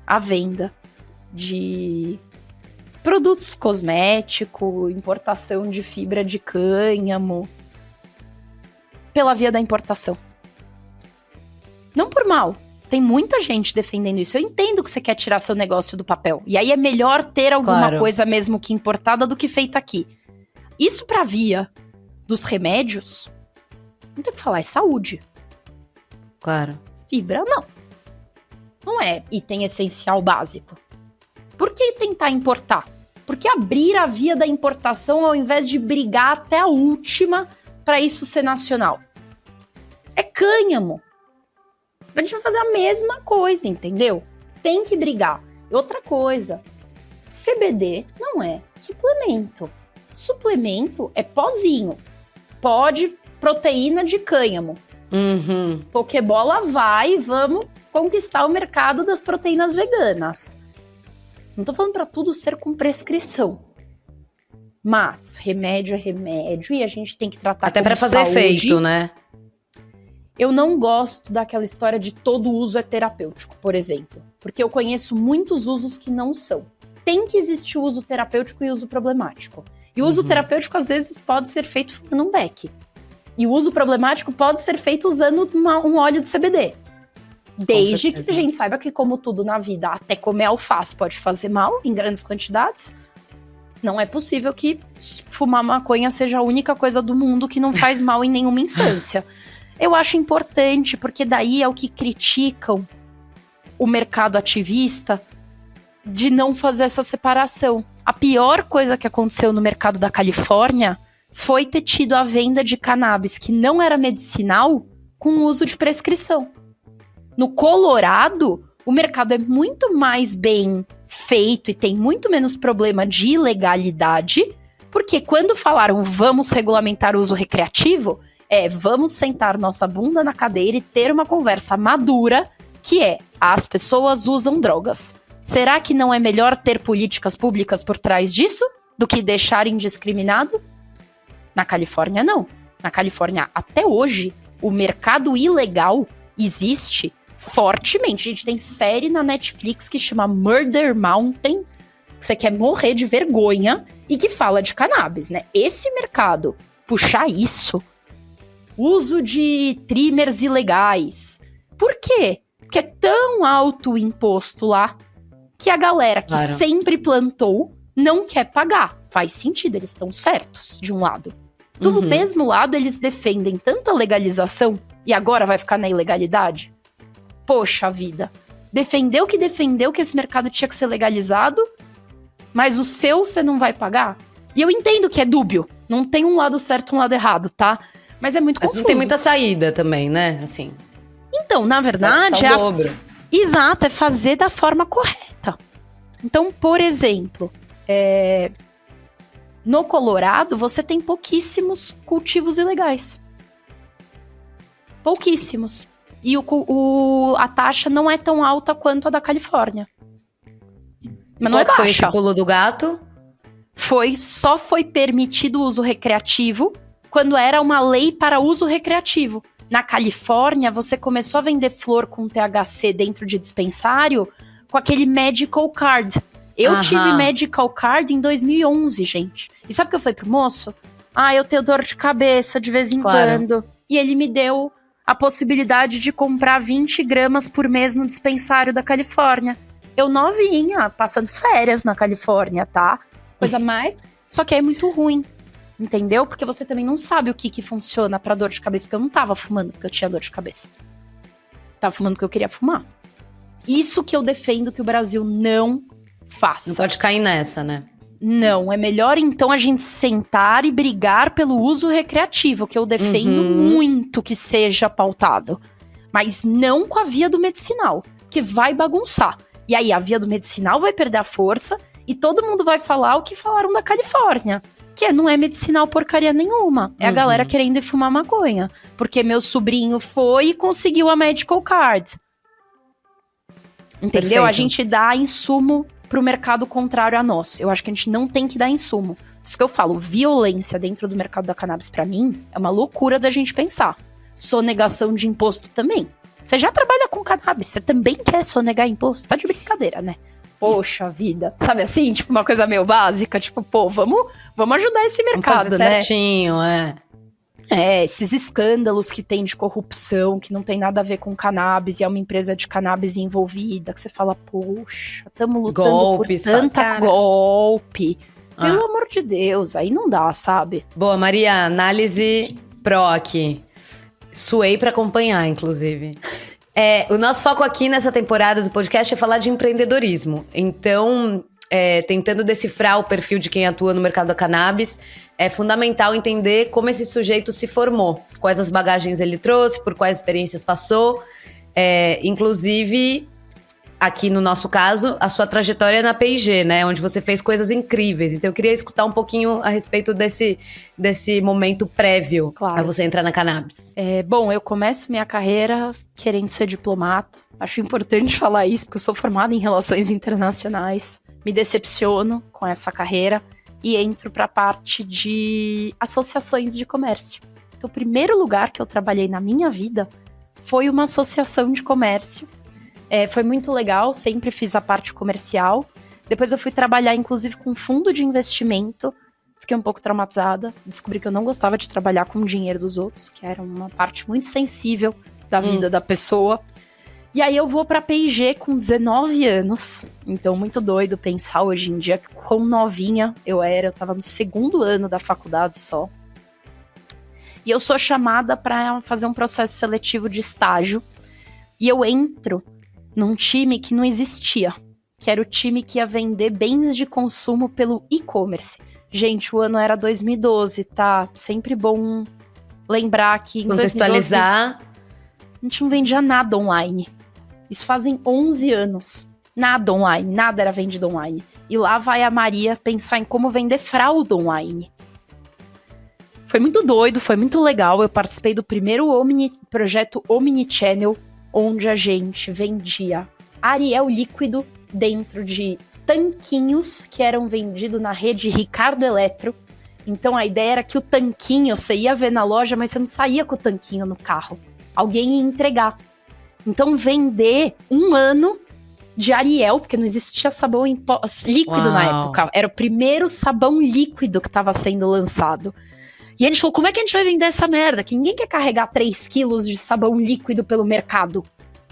a venda de produtos cosméticos, importação de fibra de cânhamo, pela via da importação? Não por mal. Tem muita gente defendendo isso. Eu entendo que você quer tirar seu negócio do papel. E aí é melhor ter alguma coisa mesmo que importada do que feita aqui. Isso pra via dos remédios, não tem o que falar, é saúde. Claro. Fibra, não. Não é item essencial básico. Por que tentar importar? Por que abrir a via da importação ao invés de brigar até a última para isso ser nacional? É cânhamo. A gente vai fazer a mesma coisa, entendeu? Tem que brigar. Outra coisa, CBD não é suplemento. Suplemento é pozinho. Pode proteína de cânhamo. Pokébola vai, vamos conquistar o mercado das proteínas veganas. Não tô falando para tudo ser com prescrição. Mas remédio é remédio e a gente tem que tratar até para fazer saúde. efeito, né? Eu não gosto daquela história de todo uso é terapêutico, por exemplo. Porque eu conheço muitos usos que não são. Tem que existir o uso terapêutico e uso problemático. E o uso terapêutico, às vezes, pode ser feito fumando um beck. E o uso problemático pode ser feito usando um óleo de CBD. Desde que a gente saiba que, como tudo na vida, até comer alface pode fazer mal em grandes quantidades. Não é possível que fumar maconha seja a única coisa do mundo que não faz mal em nenhuma instância. Eu acho importante, porque daí é o que criticam o mercado ativista de não fazer essa separação. A pior coisa que aconteceu no mercado da Califórnia foi ter tido a venda de cannabis que não era medicinal com uso de prescrição. No Colorado, o mercado é muito mais bem feito e tem muito menos problema de ilegalidade, porque quando falaram vamos regulamentar o uso recreativo, Vamos sentar nossa bunda na cadeira e ter uma conversa madura, que as pessoas usam drogas. Será que não é melhor ter políticas públicas por trás disso do que deixar indiscriminado? Na Califórnia, não. Na Califórnia, até hoje, o mercado ilegal existe fortemente. A gente tem série na Netflix que chama Murder Mountain, que você quer morrer de vergonha, e que fala de cannabis, né? Esse mercado, puxar isso, uso de trimmers ilegais. Por quê? Porque é tão alto o imposto lá que a galera que sempre plantou não quer pagar. Faz sentido, eles estão certos, de um lado. Do mesmo lado, eles defendem tanto a legalização e agora vai ficar na ilegalidade? Poxa vida. Defendeu que esse mercado tinha que ser legalizado, mas o seu você não vai pagar? E eu entendo que é dúbio. Não tem um lado certo e um lado errado, tá? Mas é muito confuso. Mas não tem muita saída também, né? Assim. Então, na verdade, Exato, é fazer da forma correta. Então, por exemplo, no Colorado, você tem pouquíssimos cultivos ilegais. Pouquíssimos. E a taxa não é tão alta quanto a da Califórnia. Mas não é baixa. Foi esse pulo do gato? Só foi permitido o uso recreativo quando era uma lei para uso recreativo. Na Califórnia, você começou a vender flor com THC dentro de dispensário com aquele medical card. Eu tive medical card em 2011, gente. E sabe o que eu falei pro moço? Eu tenho dor de cabeça de vez em quando. E ele me deu a possibilidade de comprar 20 gramas por mês no dispensário da Califórnia. Eu novinha, passando férias na Califórnia, tá? Coisa mais... Só que é muito ruim. Entendeu? Porque você também não sabe o que funciona pra dor de cabeça. Porque eu não tava fumando porque eu tinha dor de cabeça. Tava fumando porque eu queria fumar. Isso que eu defendo que o Brasil não faça. Não pode cair nessa, né? Não, é melhor então a gente sentar e brigar pelo uso recreativo, que eu defendo muito que seja pautado. Mas não com a via do medicinal, que vai bagunçar. E aí a via do medicinal vai perder a força e todo mundo vai falar o que falaram da Califórnia. Que não é medicinal porcaria nenhuma. É a galera querendo ir fumar maconha. Porque meu sobrinho foi e conseguiu a medical card. Entendeu? Perfeito. A gente dá insumo pro mercado contrário a nós. Eu acho que a gente não tem que dar insumo. Por isso que eu falo, violência dentro do mercado da cannabis, pra mim, é uma loucura da gente pensar. Sonegação de imposto também. Você já trabalha com cannabis, você também quer sonegar imposto? Tá de brincadeira, né? Poxa vida. Sabe assim? Tipo, uma coisa meio básica. Tipo, vamos ajudar esse mercado, vamos fazer certinho, esses escândalos que tem de corrupção, que não tem nada a ver com cannabis, e é uma empresa de cannabis envolvida, que você fala, poxa, estamos lutando Golpes, por tanta golpe. Pelo amor de Deus, aí não dá, sabe? Boa, Maria, análise pró aqui. Suei pra acompanhar, inclusive. O nosso foco aqui nessa temporada do podcast é falar de empreendedorismo. Então, tentando decifrar o perfil de quem atua no mercado da cannabis, é fundamental entender como esse sujeito se formou, quais as bagagens ele trouxe, por quais experiências passou, inclusive, aqui no nosso caso, a sua trajetória na P&G, né, onde você fez coisas incríveis. Então eu queria escutar um pouquinho a respeito desse momento prévio a você entrar na cannabis. Bom, eu começo minha carreira querendo ser diplomata. Acho importante falar isso, porque eu sou formada em relações internacionais. Me decepciono com essa carreira e entro para a parte de associações de comércio. Então, o primeiro lugar que eu trabalhei na minha vida foi uma associação de comércio. Foi muito legal, sempre fiz a parte comercial. Depois eu fui trabalhar, inclusive, com fundo de investimento. Fiquei um pouco traumatizada. Descobri que eu não gostava de trabalhar com o dinheiro dos outros, que era uma parte muito sensível da vida da pessoa. E aí eu vou pra P&G com 19 anos. Então, muito doido pensar hoje em dia quão novinha eu tava no 2º ano da faculdade só. E eu sou chamada para fazer um processo seletivo de estágio. E eu entro num time que não existia, que era o time que ia vender bens de consumo pelo e-commerce. Gente, o ano era 2012, tá? Sempre bom lembrar que em contextualizar. 2012 a gente não vendia nada online. Isso fazem 11 anos. Nada online, nada era vendido online. E lá vai a Maria pensar em como vender fralda online. Foi muito doido, foi muito legal. Eu participei do primeiro projeto Omnichannel, onde a gente vendia Ariel líquido dentro de tanquinhos que eram vendidos na rede Ricardo Eletro. Então a ideia era que o tanquinho, você ia ver na loja, mas você não saía com o tanquinho no carro. Alguém ia entregar. Então vender 1 ano de Ariel, porque não existia sabão líquido na época. Era o primeiro sabão líquido que estava sendo lançado. E a gente falou, como é que a gente vai vender essa merda? Que ninguém quer carregar 3 quilos de sabão líquido pelo mercado.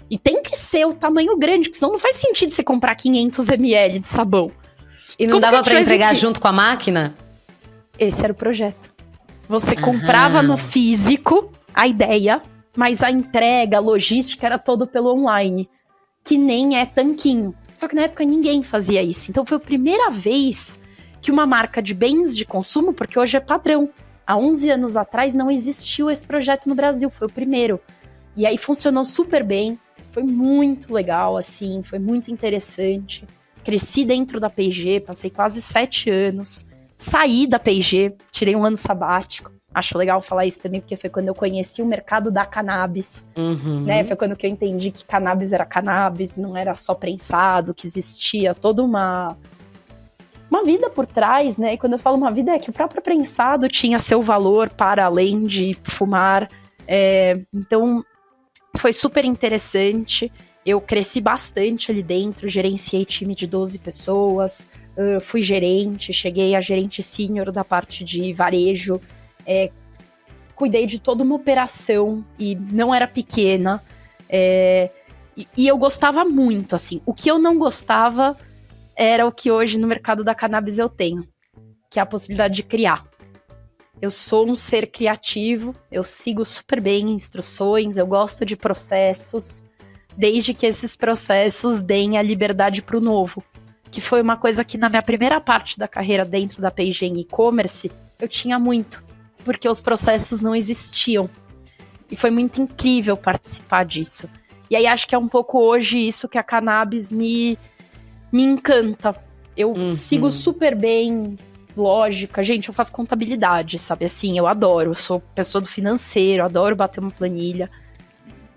E tem que ser o tamanho grande, porque senão não faz sentido você comprar 500 ml de sabão. E não dava pra entregar junto com a máquina? Esse era o projeto. Você comprava no físico a ideia, mas a entrega, a logística era todo pelo online. Que nem é tanquinho. Só que na época ninguém fazia isso. Então foi a primeira vez que uma marca de bens de consumo, porque hoje é padrão. Há 11 anos atrás não existiu esse projeto no Brasil, foi o primeiro. E aí funcionou super bem. Foi muito legal, assim, foi muito interessante. Cresci dentro da P&G, passei quase 7 anos. Saí da P&G, tirei um ano sabático. Acho legal falar isso também, porque foi quando eu conheci o mercado da cannabis. Né? Foi quando que eu entendi que cannabis era cannabis, não era só prensado, que existia toda uma vida por trás, né? E quando eu falo uma vida, é que o próprio prensado tinha seu valor para além de fumar. Então... foi super interessante, eu cresci bastante ali dentro, gerenciei time de 12 pessoas, fui gerente, cheguei a gerente sênior da parte de varejo, cuidei de toda uma operação e não era pequena, e eu gostava muito, assim. O que eu não gostava era o que hoje no mercado da cannabis eu tenho, que é a possibilidade de criar. Eu sou um ser criativo, eu sigo super bem instruções, eu gosto de processos, desde que esses processos deem a liberdade para o novo. Que foi uma coisa que na minha primeira parte da carreira dentro da P&G em e-commerce, eu tinha muito, porque os processos não existiam. E foi muito incrível participar disso. E aí acho que é um pouco hoje isso que a cannabis me encanta. Eu sigo super bem... lógica, gente, eu faço contabilidade, sabe, assim, eu adoro, eu sou pessoa do financeiro, adoro bater uma planilha,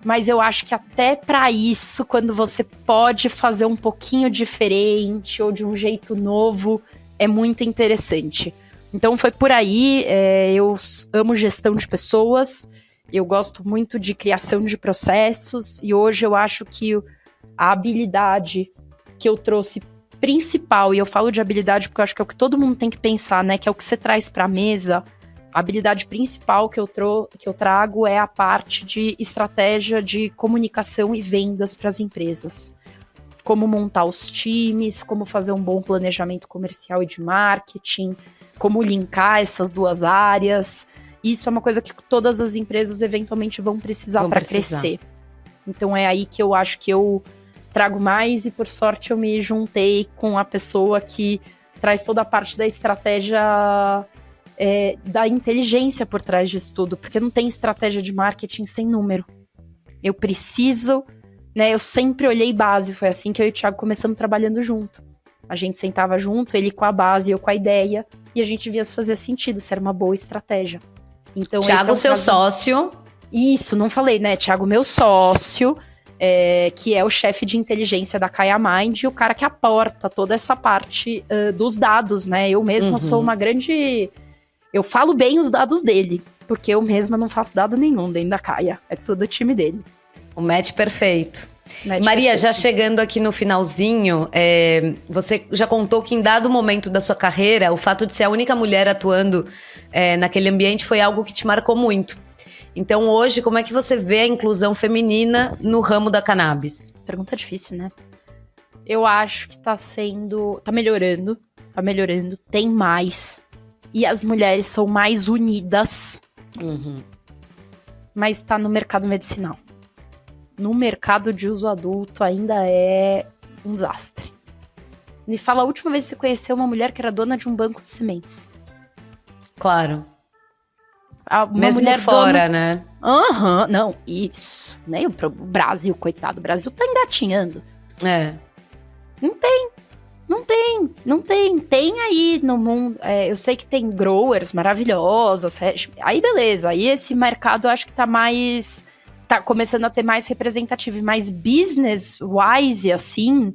mas eu acho que até pra isso, quando você pode fazer um pouquinho diferente ou de um jeito novo, é muito interessante. Então foi por aí, eu amo gestão de pessoas, eu gosto muito de criação de processos, e hoje eu acho que a habilidade que eu trouxe principal, e eu falo de habilidade porque eu acho que é o que todo mundo tem que pensar, né? Que é o que você traz para a mesa. A habilidade principal que eu trago é a parte de estratégia de comunicação e vendas para as empresas. Como montar os times, como fazer um bom planejamento comercial e de marketing, como linkar essas duas áreas. Isso é uma coisa que todas as empresas eventualmente vão precisar para crescer. Então é aí que eu acho que eu trago mais, e por sorte eu me juntei com a pessoa que traz toda a parte da estratégia, da inteligência por trás disso tudo, porque não tem estratégia de marketing sem número. Eu preciso, né, eu sempre olhei base, foi assim que eu e o Thiago começamos trabalhando junto. A gente sentava junto, ele com a base, eu com a ideia, e a gente via se fazia sentido, se era uma boa estratégia. Então, Thiago, seu sócio. Isso, não falei, né, Thiago, meu sócio... que é o chefe de inteligência da Kaya Mind, e o cara que aporta toda essa parte dos dados, né? Eu mesma sou uma grande... Eu falo bem os dados dele, porque eu mesma não faço dado nenhum dentro da Kaya. É tudo o time dele. O match perfeito. Maria, já chegando aqui no finalzinho, você já contou que em dado momento da sua carreira, o fato de ser a única mulher atuando naquele ambiente foi algo que te marcou muito. Então hoje, como é que você vê a inclusão feminina no ramo da cannabis? Pergunta difícil, né? Eu acho que tá melhorando, tem mais. E as mulheres são mais unidas. Mas tá no mercado medicinal. No mercado de uso adulto ainda é um desastre. Me fala a última vez que você conheceu uma mulher que era dona de um banco de sementes. Claro. Mesmo fora, né? Não, isso. Nem o Brasil, coitado, o Brasil tá engatinhando. É. Não tem. Não tem. Tem aí no mundo. Eu sei que tem growers maravilhosas. Aí beleza. Aí esse mercado eu acho que tá começando a ter mais representativo. Mas business-wise, assim,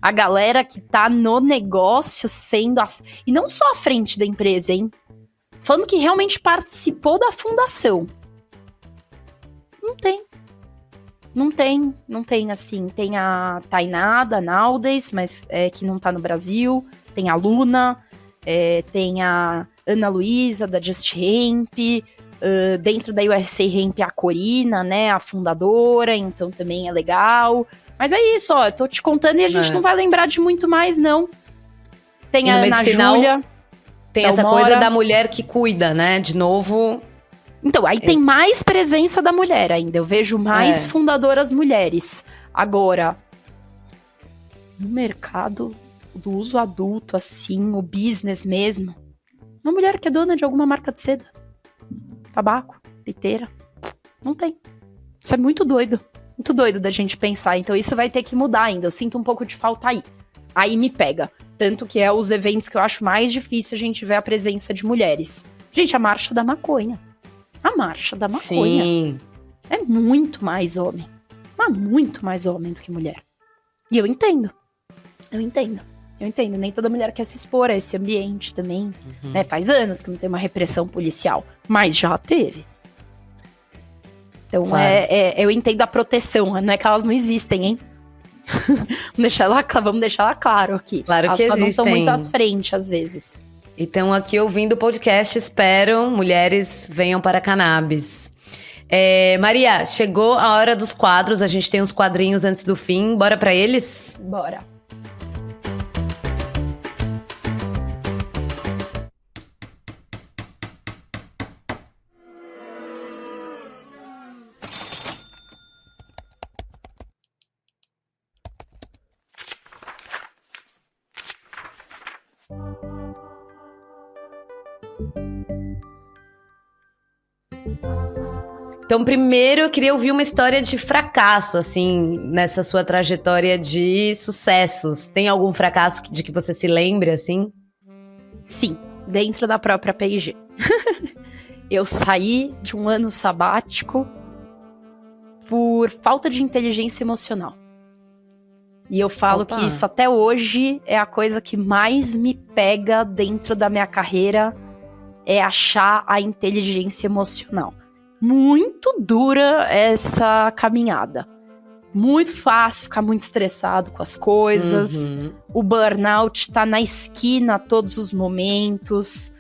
a galera que tá no negócio sendo. E não só à frente da empresa, hein? Falando que realmente participou da fundação. Não tem, assim. Tem a Tainá, da Naldes, mas que não tá no Brasil. Tem a Luna, tem a Ana Luísa, da Just Hemp. Dentro da USA Hemp, a Corina, né, a fundadora, então também é legal. Mas é isso, ó, eu tô te contando e a gente não vai lembrar de muito mais, não. Tem a Ana Júlia. Tem essa coisa da mulher que cuida, né, de novo... Então, aí tem mais presença da mulher ainda. Eu vejo mais fundadoras mulheres. Agora, no mercado do uso adulto, assim, o business mesmo, uma mulher que é dona de alguma marca de seda, tabaco, piteira, não tem. Isso é muito doido. Muito doido da gente pensar. Então, isso vai ter que mudar ainda. Eu sinto um pouco de falta aí. Aí me pega. Tanto que é os eventos que eu acho mais difícil a gente ver a presença de mulheres. Gente, a Marcha da Maconha. A Marcha da Maconha. Sim. É muito mais homem. Mas muito mais homem do que mulher. E eu entendo. Nem toda mulher quer se expor a esse ambiente também. Né? Faz anos que não tem uma repressão policial. Mas já teve. Então, claro. Eu entendo a proteção. Não é que elas não existem, hein? Vamos deixar ela claro aqui. Claro que elas só existem. não estão muito à frente, às vezes. E estão aqui ouvindo o podcast, espero mulheres venham para a cannabis. Maria, chegou a hora dos quadros, a gente tem uns quadrinhos antes do fim, bora para eles? Bora. Então, primeiro eu queria ouvir uma história de fracasso, assim, nessa sua trajetória de sucessos. Tem algum fracasso de que você se lembre, assim? Sim, dentro da própria P&G. Eu saí de um ano sabático por falta de inteligência emocional. E eu falo que isso até hoje é a coisa que mais me pega dentro da minha carreira, é achar a inteligência emocional. Muito dura essa caminhada. Muito fácil ficar muito estressado com as coisas. O burnout tá na esquina a todos os momentos.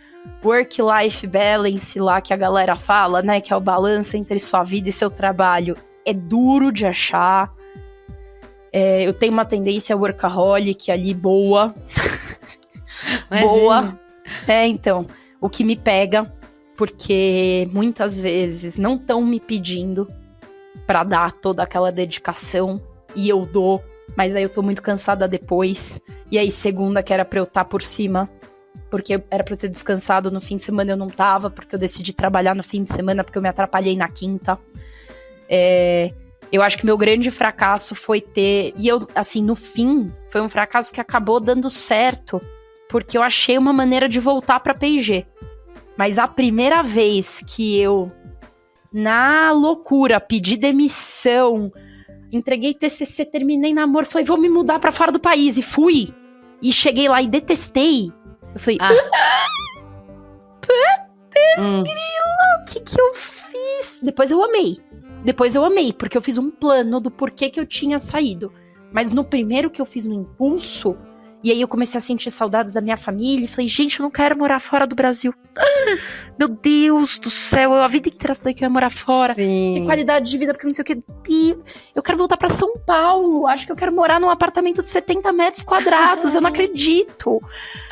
Work-life balance lá que a galera fala, né? Que é o balanço entre sua vida e seu trabalho. É duro de achar. Eu tenho uma tendência workaholic ali boa. Boa. Então, o que me pega... Porque muitas vezes não estão me pedindo pra dar toda aquela dedicação. E eu dou, mas aí eu tô muito cansada depois. E aí segunda que era pra eu estar por cima. Porque era pra eu ter descansado no fim de semana, eu não tava. Porque eu decidi trabalhar no fim de semana, porque eu me atrapalhei na quinta. Eu acho que meu grande fracasso foi ter... E eu, assim, no fim, foi um fracasso que acabou dando certo. Porque eu achei uma maneira de voltar pra P&G. Mas a primeira vez que eu, na loucura, pedi demissão, entreguei TCC, terminei namoro, falei, vou me mudar pra fora do país. E fui. E cheguei lá e detestei. Eu falei, grila, o que eu fiz? Depois eu amei, porque eu fiz um plano do porquê que eu tinha saído. Mas no primeiro que eu fiz no impulso... E aí eu comecei a sentir saudades da minha família e falei, gente, eu não quero morar fora do Brasil. Meu Deus do céu, eu a vida inteira falei que eu ia morar fora. Sim. Que qualidade de vida, porque não sei o que. E eu quero voltar pra São Paulo, acho que eu quero morar num apartamento de 70 metros quadrados, eu não acredito.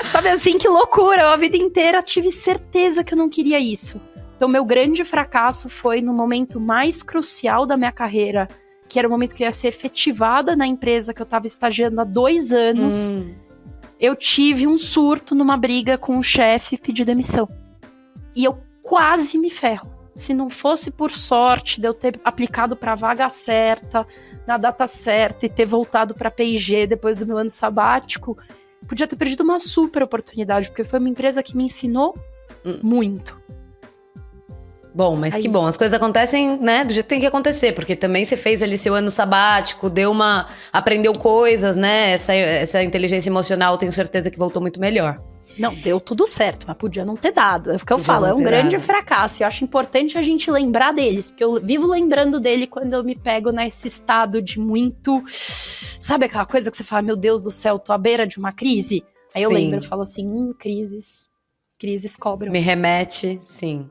Sabe assim, que loucura, eu a vida inteira tive certeza que eu não queria isso. Então meu grande fracasso foi no momento mais crucial da minha carreira, que era o momento que eu ia ser efetivada na empresa que eu tava estagiando há 2 anos, eu tive um surto numa briga com o chefe e pedi demissão. E eu quase me ferro. Se não fosse por sorte de eu ter aplicado pra vaga certa, na data certa, e ter voltado pra P&G depois do meu ano sabático, podia ter perdido uma super oportunidade, porque foi uma empresa que me ensinou muito. Bom, mas Aí. que bom. As coisas acontecem, né, do jeito que tem que acontecer. Porque também você fez ali seu ano sabático, aprendeu coisas, né? Essa inteligência emocional, tenho certeza que voltou muito melhor. Não, deu tudo certo, mas podia não ter dado. É o que eu Podia falo, não é um ter grande dado. fracasso. E eu acho importante a gente lembrar deles, porque eu vivo lembrando dele quando eu me pego nesse estado de muito... Sabe aquela coisa que você fala, meu Deus do céu, tô à beira de uma crise? Aí eu Sim. lembro, eu falo assim, crises cobram. Me remete, sim.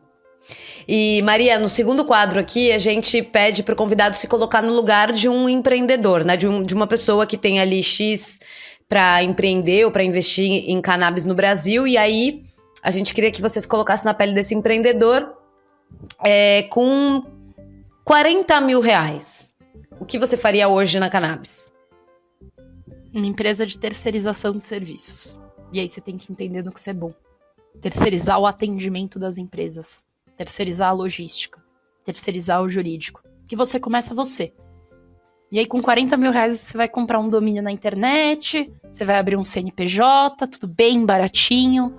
E, Maria, no segundo quadro aqui, a gente pede pro convidado se colocar no lugar de um empreendedor, né? De uma pessoa que tem ali X para empreender ou para investir em cannabis no Brasil. E aí, a gente queria que você se colocasse na pele desse empreendedor com 40 mil reais. O que você faria hoje na cannabis? Uma empresa de terceirização de serviços. E aí você tem que entender no que você é bom. Terceirizar o atendimento das empresas. Terceirizar a logística. Terceirizar o jurídico. Que você começa você. E aí com 40 mil reais você vai comprar um domínio na internet, você vai abrir um CNPJ, tudo bem baratinho.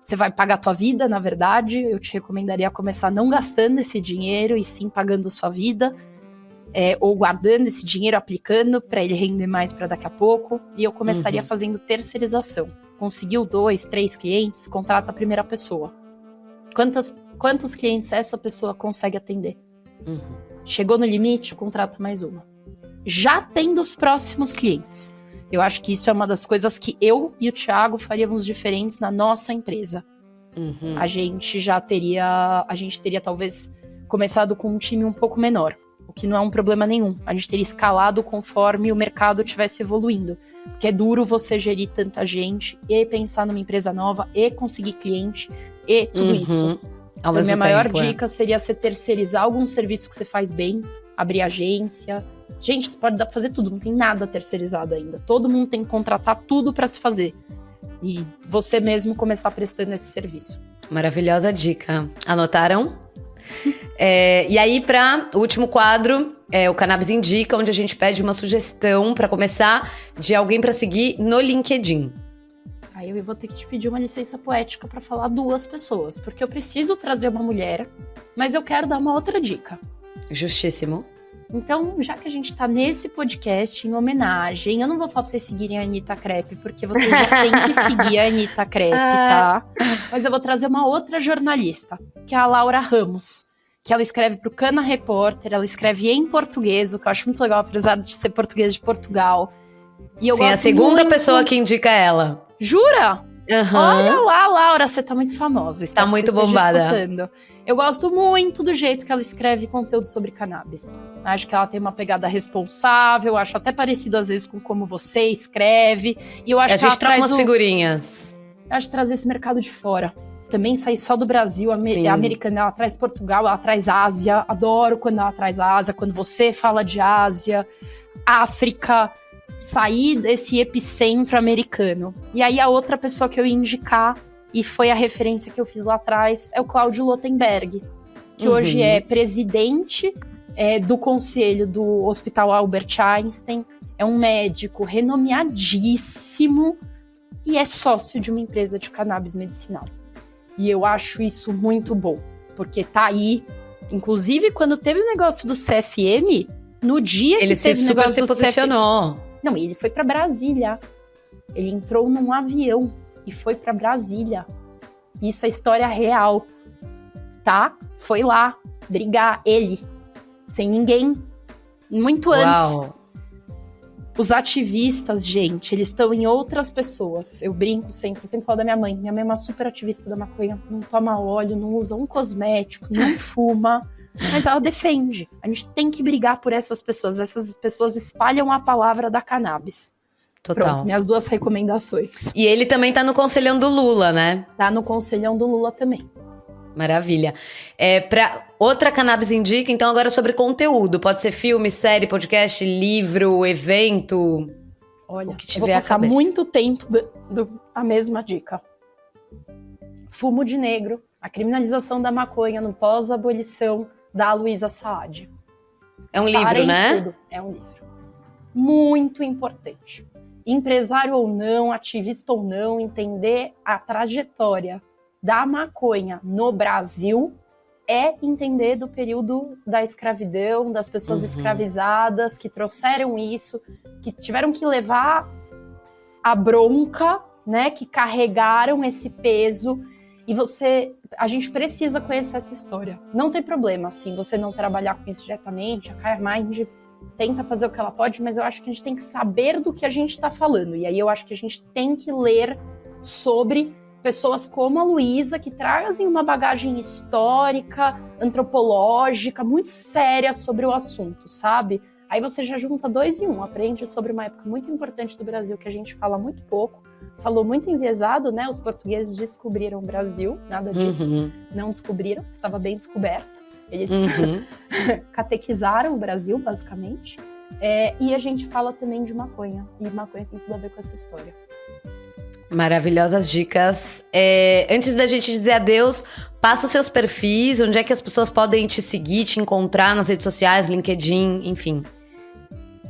Você vai pagar a tua vida, na verdade. Eu te recomendaria começar não gastando esse dinheiro e sim pagando sua vida. Ou guardando esse dinheiro, aplicando para ele render mais para daqui a pouco. E eu começaria fazendo terceirização. Conseguiu 2, 3 clientes, contrata a primeira pessoa. Quantos clientes essa pessoa consegue atender? Chegou no limite, contrata mais uma. Já tendo os próximos clientes. Eu acho que isso é uma das coisas que eu e o Thiago faríamos diferentes na nossa empresa. A gente teria talvez começado com um time um pouco menor. O que não é um problema nenhum. A gente teria escalado conforme o mercado estivesse evoluindo. Porque é duro você gerir tanta gente e pensar numa empresa nova e conseguir cliente e tudo isso. Ao Então, mesmo minha maior tempo, dica seria você terceirizar algum serviço que você faz bem, abrir agência. Gente, pode dar pra fazer tudo, não tem nada terceirizado ainda. Todo mundo tem que contratar tudo para se fazer. E você mesmo começar prestando esse serviço. Maravilhosa dica. Anotaram? E aí, para o último quadro, o Cannabis Indica, onde a gente pede uma sugestão para começar de alguém para seguir no LinkedIn. Aí eu vou ter que te pedir uma licença poética para falar 2 pessoas, porque eu preciso trazer uma mulher, mas eu quero dar uma outra dica. Justíssimo. Então, já que a gente tá nesse podcast em homenagem, eu não vou falar pra vocês seguirem a Anitta Crepe, porque vocês já têm que seguir a Anitta Crepe, tá? Mas eu vou trazer uma outra jornalista, que é a Laura Ramos, que ela escreve pro Cana Repórter, ela escreve em português, o que eu acho muito legal, apesar de ser português de Portugal. E eu Sim, gosto a segunda muito... pessoa que indica ela. Jura? Aham. Olha lá, Laura, você tá muito famosa. Espero que muito você esteja bombada. escutando. Eu gosto muito do jeito que ela escreve conteúdo sobre cannabis. Acho que ela tem uma pegada responsável, acho até parecido às vezes com como você escreve. E eu acho A que ela gente troca traz umas figurinhas. Eu acho que trazer esse mercado de fora. Também sair só do Brasil, Sim. a americana, ela traz Portugal, ela traz Ásia. Adoro quando ela traz Ásia, quando você fala de Ásia, África, sair desse epicentro americano. E aí a outra pessoa que eu ia indicar, e foi a referência que eu fiz lá atrás, é o Cláudio Lotenberg, que hoje é presidente do conselho do Hospital Albert Einstein, é um médico renomeadíssimo e é sócio de uma empresa de cannabis medicinal. E eu acho isso muito bom, porque tá aí, inclusive quando teve o negócio do CFM, no dia Ele que teve o super negócio se do posicionou. Não, ele foi pra Brasília. Ele entrou num avião e foi pra Brasília. Isso é história real, tá? Foi lá brigar, ele, sem ninguém, muito antes. Uau. Os ativistas, gente, eles estão em outras pessoas. Eu brinco sempre, eu sempre falo da minha mãe. Minha mãe é uma super ativista da maconha, não toma óleo, não usa um cosmético, não fuma, mas ela defende. A gente tem que brigar por essas pessoas espalham a palavra da cannabis. Total. Pronto, minhas 2 recomendações. E ele também tá no conselhão do Lula, né? Tá no conselhão do Lula também. Maravilha. Pra outra Cannabis Indica, então agora sobre conteúdo. Pode ser filme, série, podcast, livro, evento. Olha, O que eu tiver vou à passar cabeça. muito tempo a mesma dica. Fumo de Negro, a criminalização da maconha no pós-abolição da Luísa Saad. É um livro, Parem né? tudo. É um livro. Muito importante. empresário ou não, ativista ou não, entender a trajetória da maconha no Brasil é entender do período da escravidão, das pessoas escravizadas que trouxeram isso, que tiveram que levar a bronca, né, que carregaram esse peso. E a gente precisa conhecer essa história. Não tem problema, assim, você não trabalhar com isso diretamente. A Kaya Mind tenta fazer o que ela pode, mas eu acho que a gente tem que saber do que a gente está falando. E aí eu acho que a gente tem que ler sobre pessoas como a Luísa, que trazem uma bagagem histórica, antropológica, muito séria sobre o assunto, sabe? Aí você já junta 2 em 1, aprende sobre uma época muito importante do Brasil, que a gente fala muito pouco, falou muito enviesado, né? Os portugueses descobriram o Brasil, nada disso, não descobriram, estava bem descoberto. Eles catequizaram o Brasil, basicamente. E a gente fala também de maconha, e maconha tem tudo a ver com essa história. Maravilhosas dicas. Antes da gente dizer adeus, passa os seus perfis, onde é que as pessoas podem te seguir, te encontrar nas redes sociais, LinkedIn, enfim.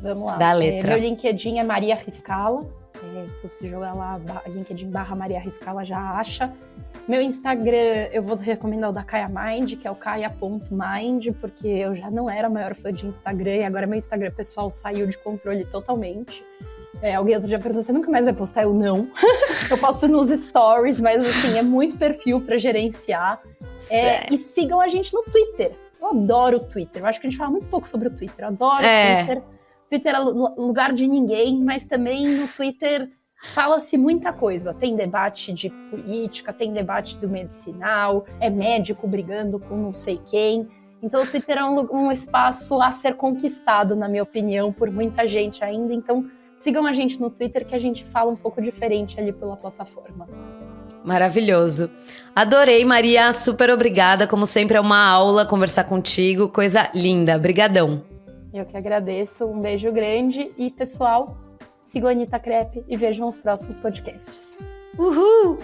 Vamos lá. Dá a letra. Meu LinkedIn é Maria Riscala. Então, se jogar lá, LinkedIn /Maria Riscala, já acha. Meu Instagram, eu vou recomendar o da Kaya Mind, que é o kaya.mind, porque eu já não era a maior fã de Instagram, e agora meu Instagram pessoal saiu de controle totalmente. Alguém outro dia perguntou, você nunca mais vai postar? Eu não. Eu posto nos stories, mas assim, é muito perfil pra gerenciar. E sigam a gente no Twitter. Eu adoro o Twitter. Eu acho que a gente fala muito pouco sobre o Twitter. Eu adoro o Twitter. Twitter é lugar de ninguém, mas também no Twitter fala-se muita coisa. Tem debate de política, tem debate do medicinal, é médico brigando com não sei quem. Então o Twitter é um espaço a ser conquistado, na minha opinião, por muita gente ainda. Então sigam a gente no Twitter, que a gente fala um pouco diferente ali pela plataforma. Maravilhoso. Adorei, Maria. Super obrigada. Como sempre, é uma aula conversar contigo. Coisa linda. Brigadão. Eu que agradeço. Um beijo grande. E, pessoal, sigam a Anitta Crepe e vejam os próximos podcasts. Uhul!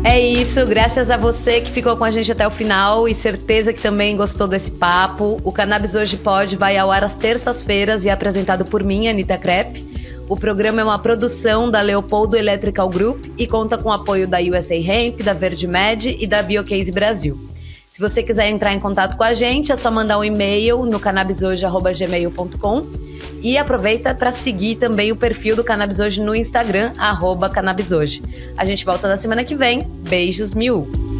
É isso, graças a você que ficou com a gente até o final e certeza que também gostou desse papo. O Cannabis Hoje Pode vai ao ar às terças-feiras e é apresentado por mim, Anitta Crepe. O programa é uma produção da Leopoldo Electrical Group e conta com o apoio da USA Hemp, da Verde Med e da Biocase Brasil. Se você quiser entrar em contato com a gente, é só mandar um e-mail no cannabishoje@gmail.com e aproveita para seguir também o perfil do Cannabis Hoje no Instagram, @cannabishoje. A gente volta na semana que vem. Beijos 1000!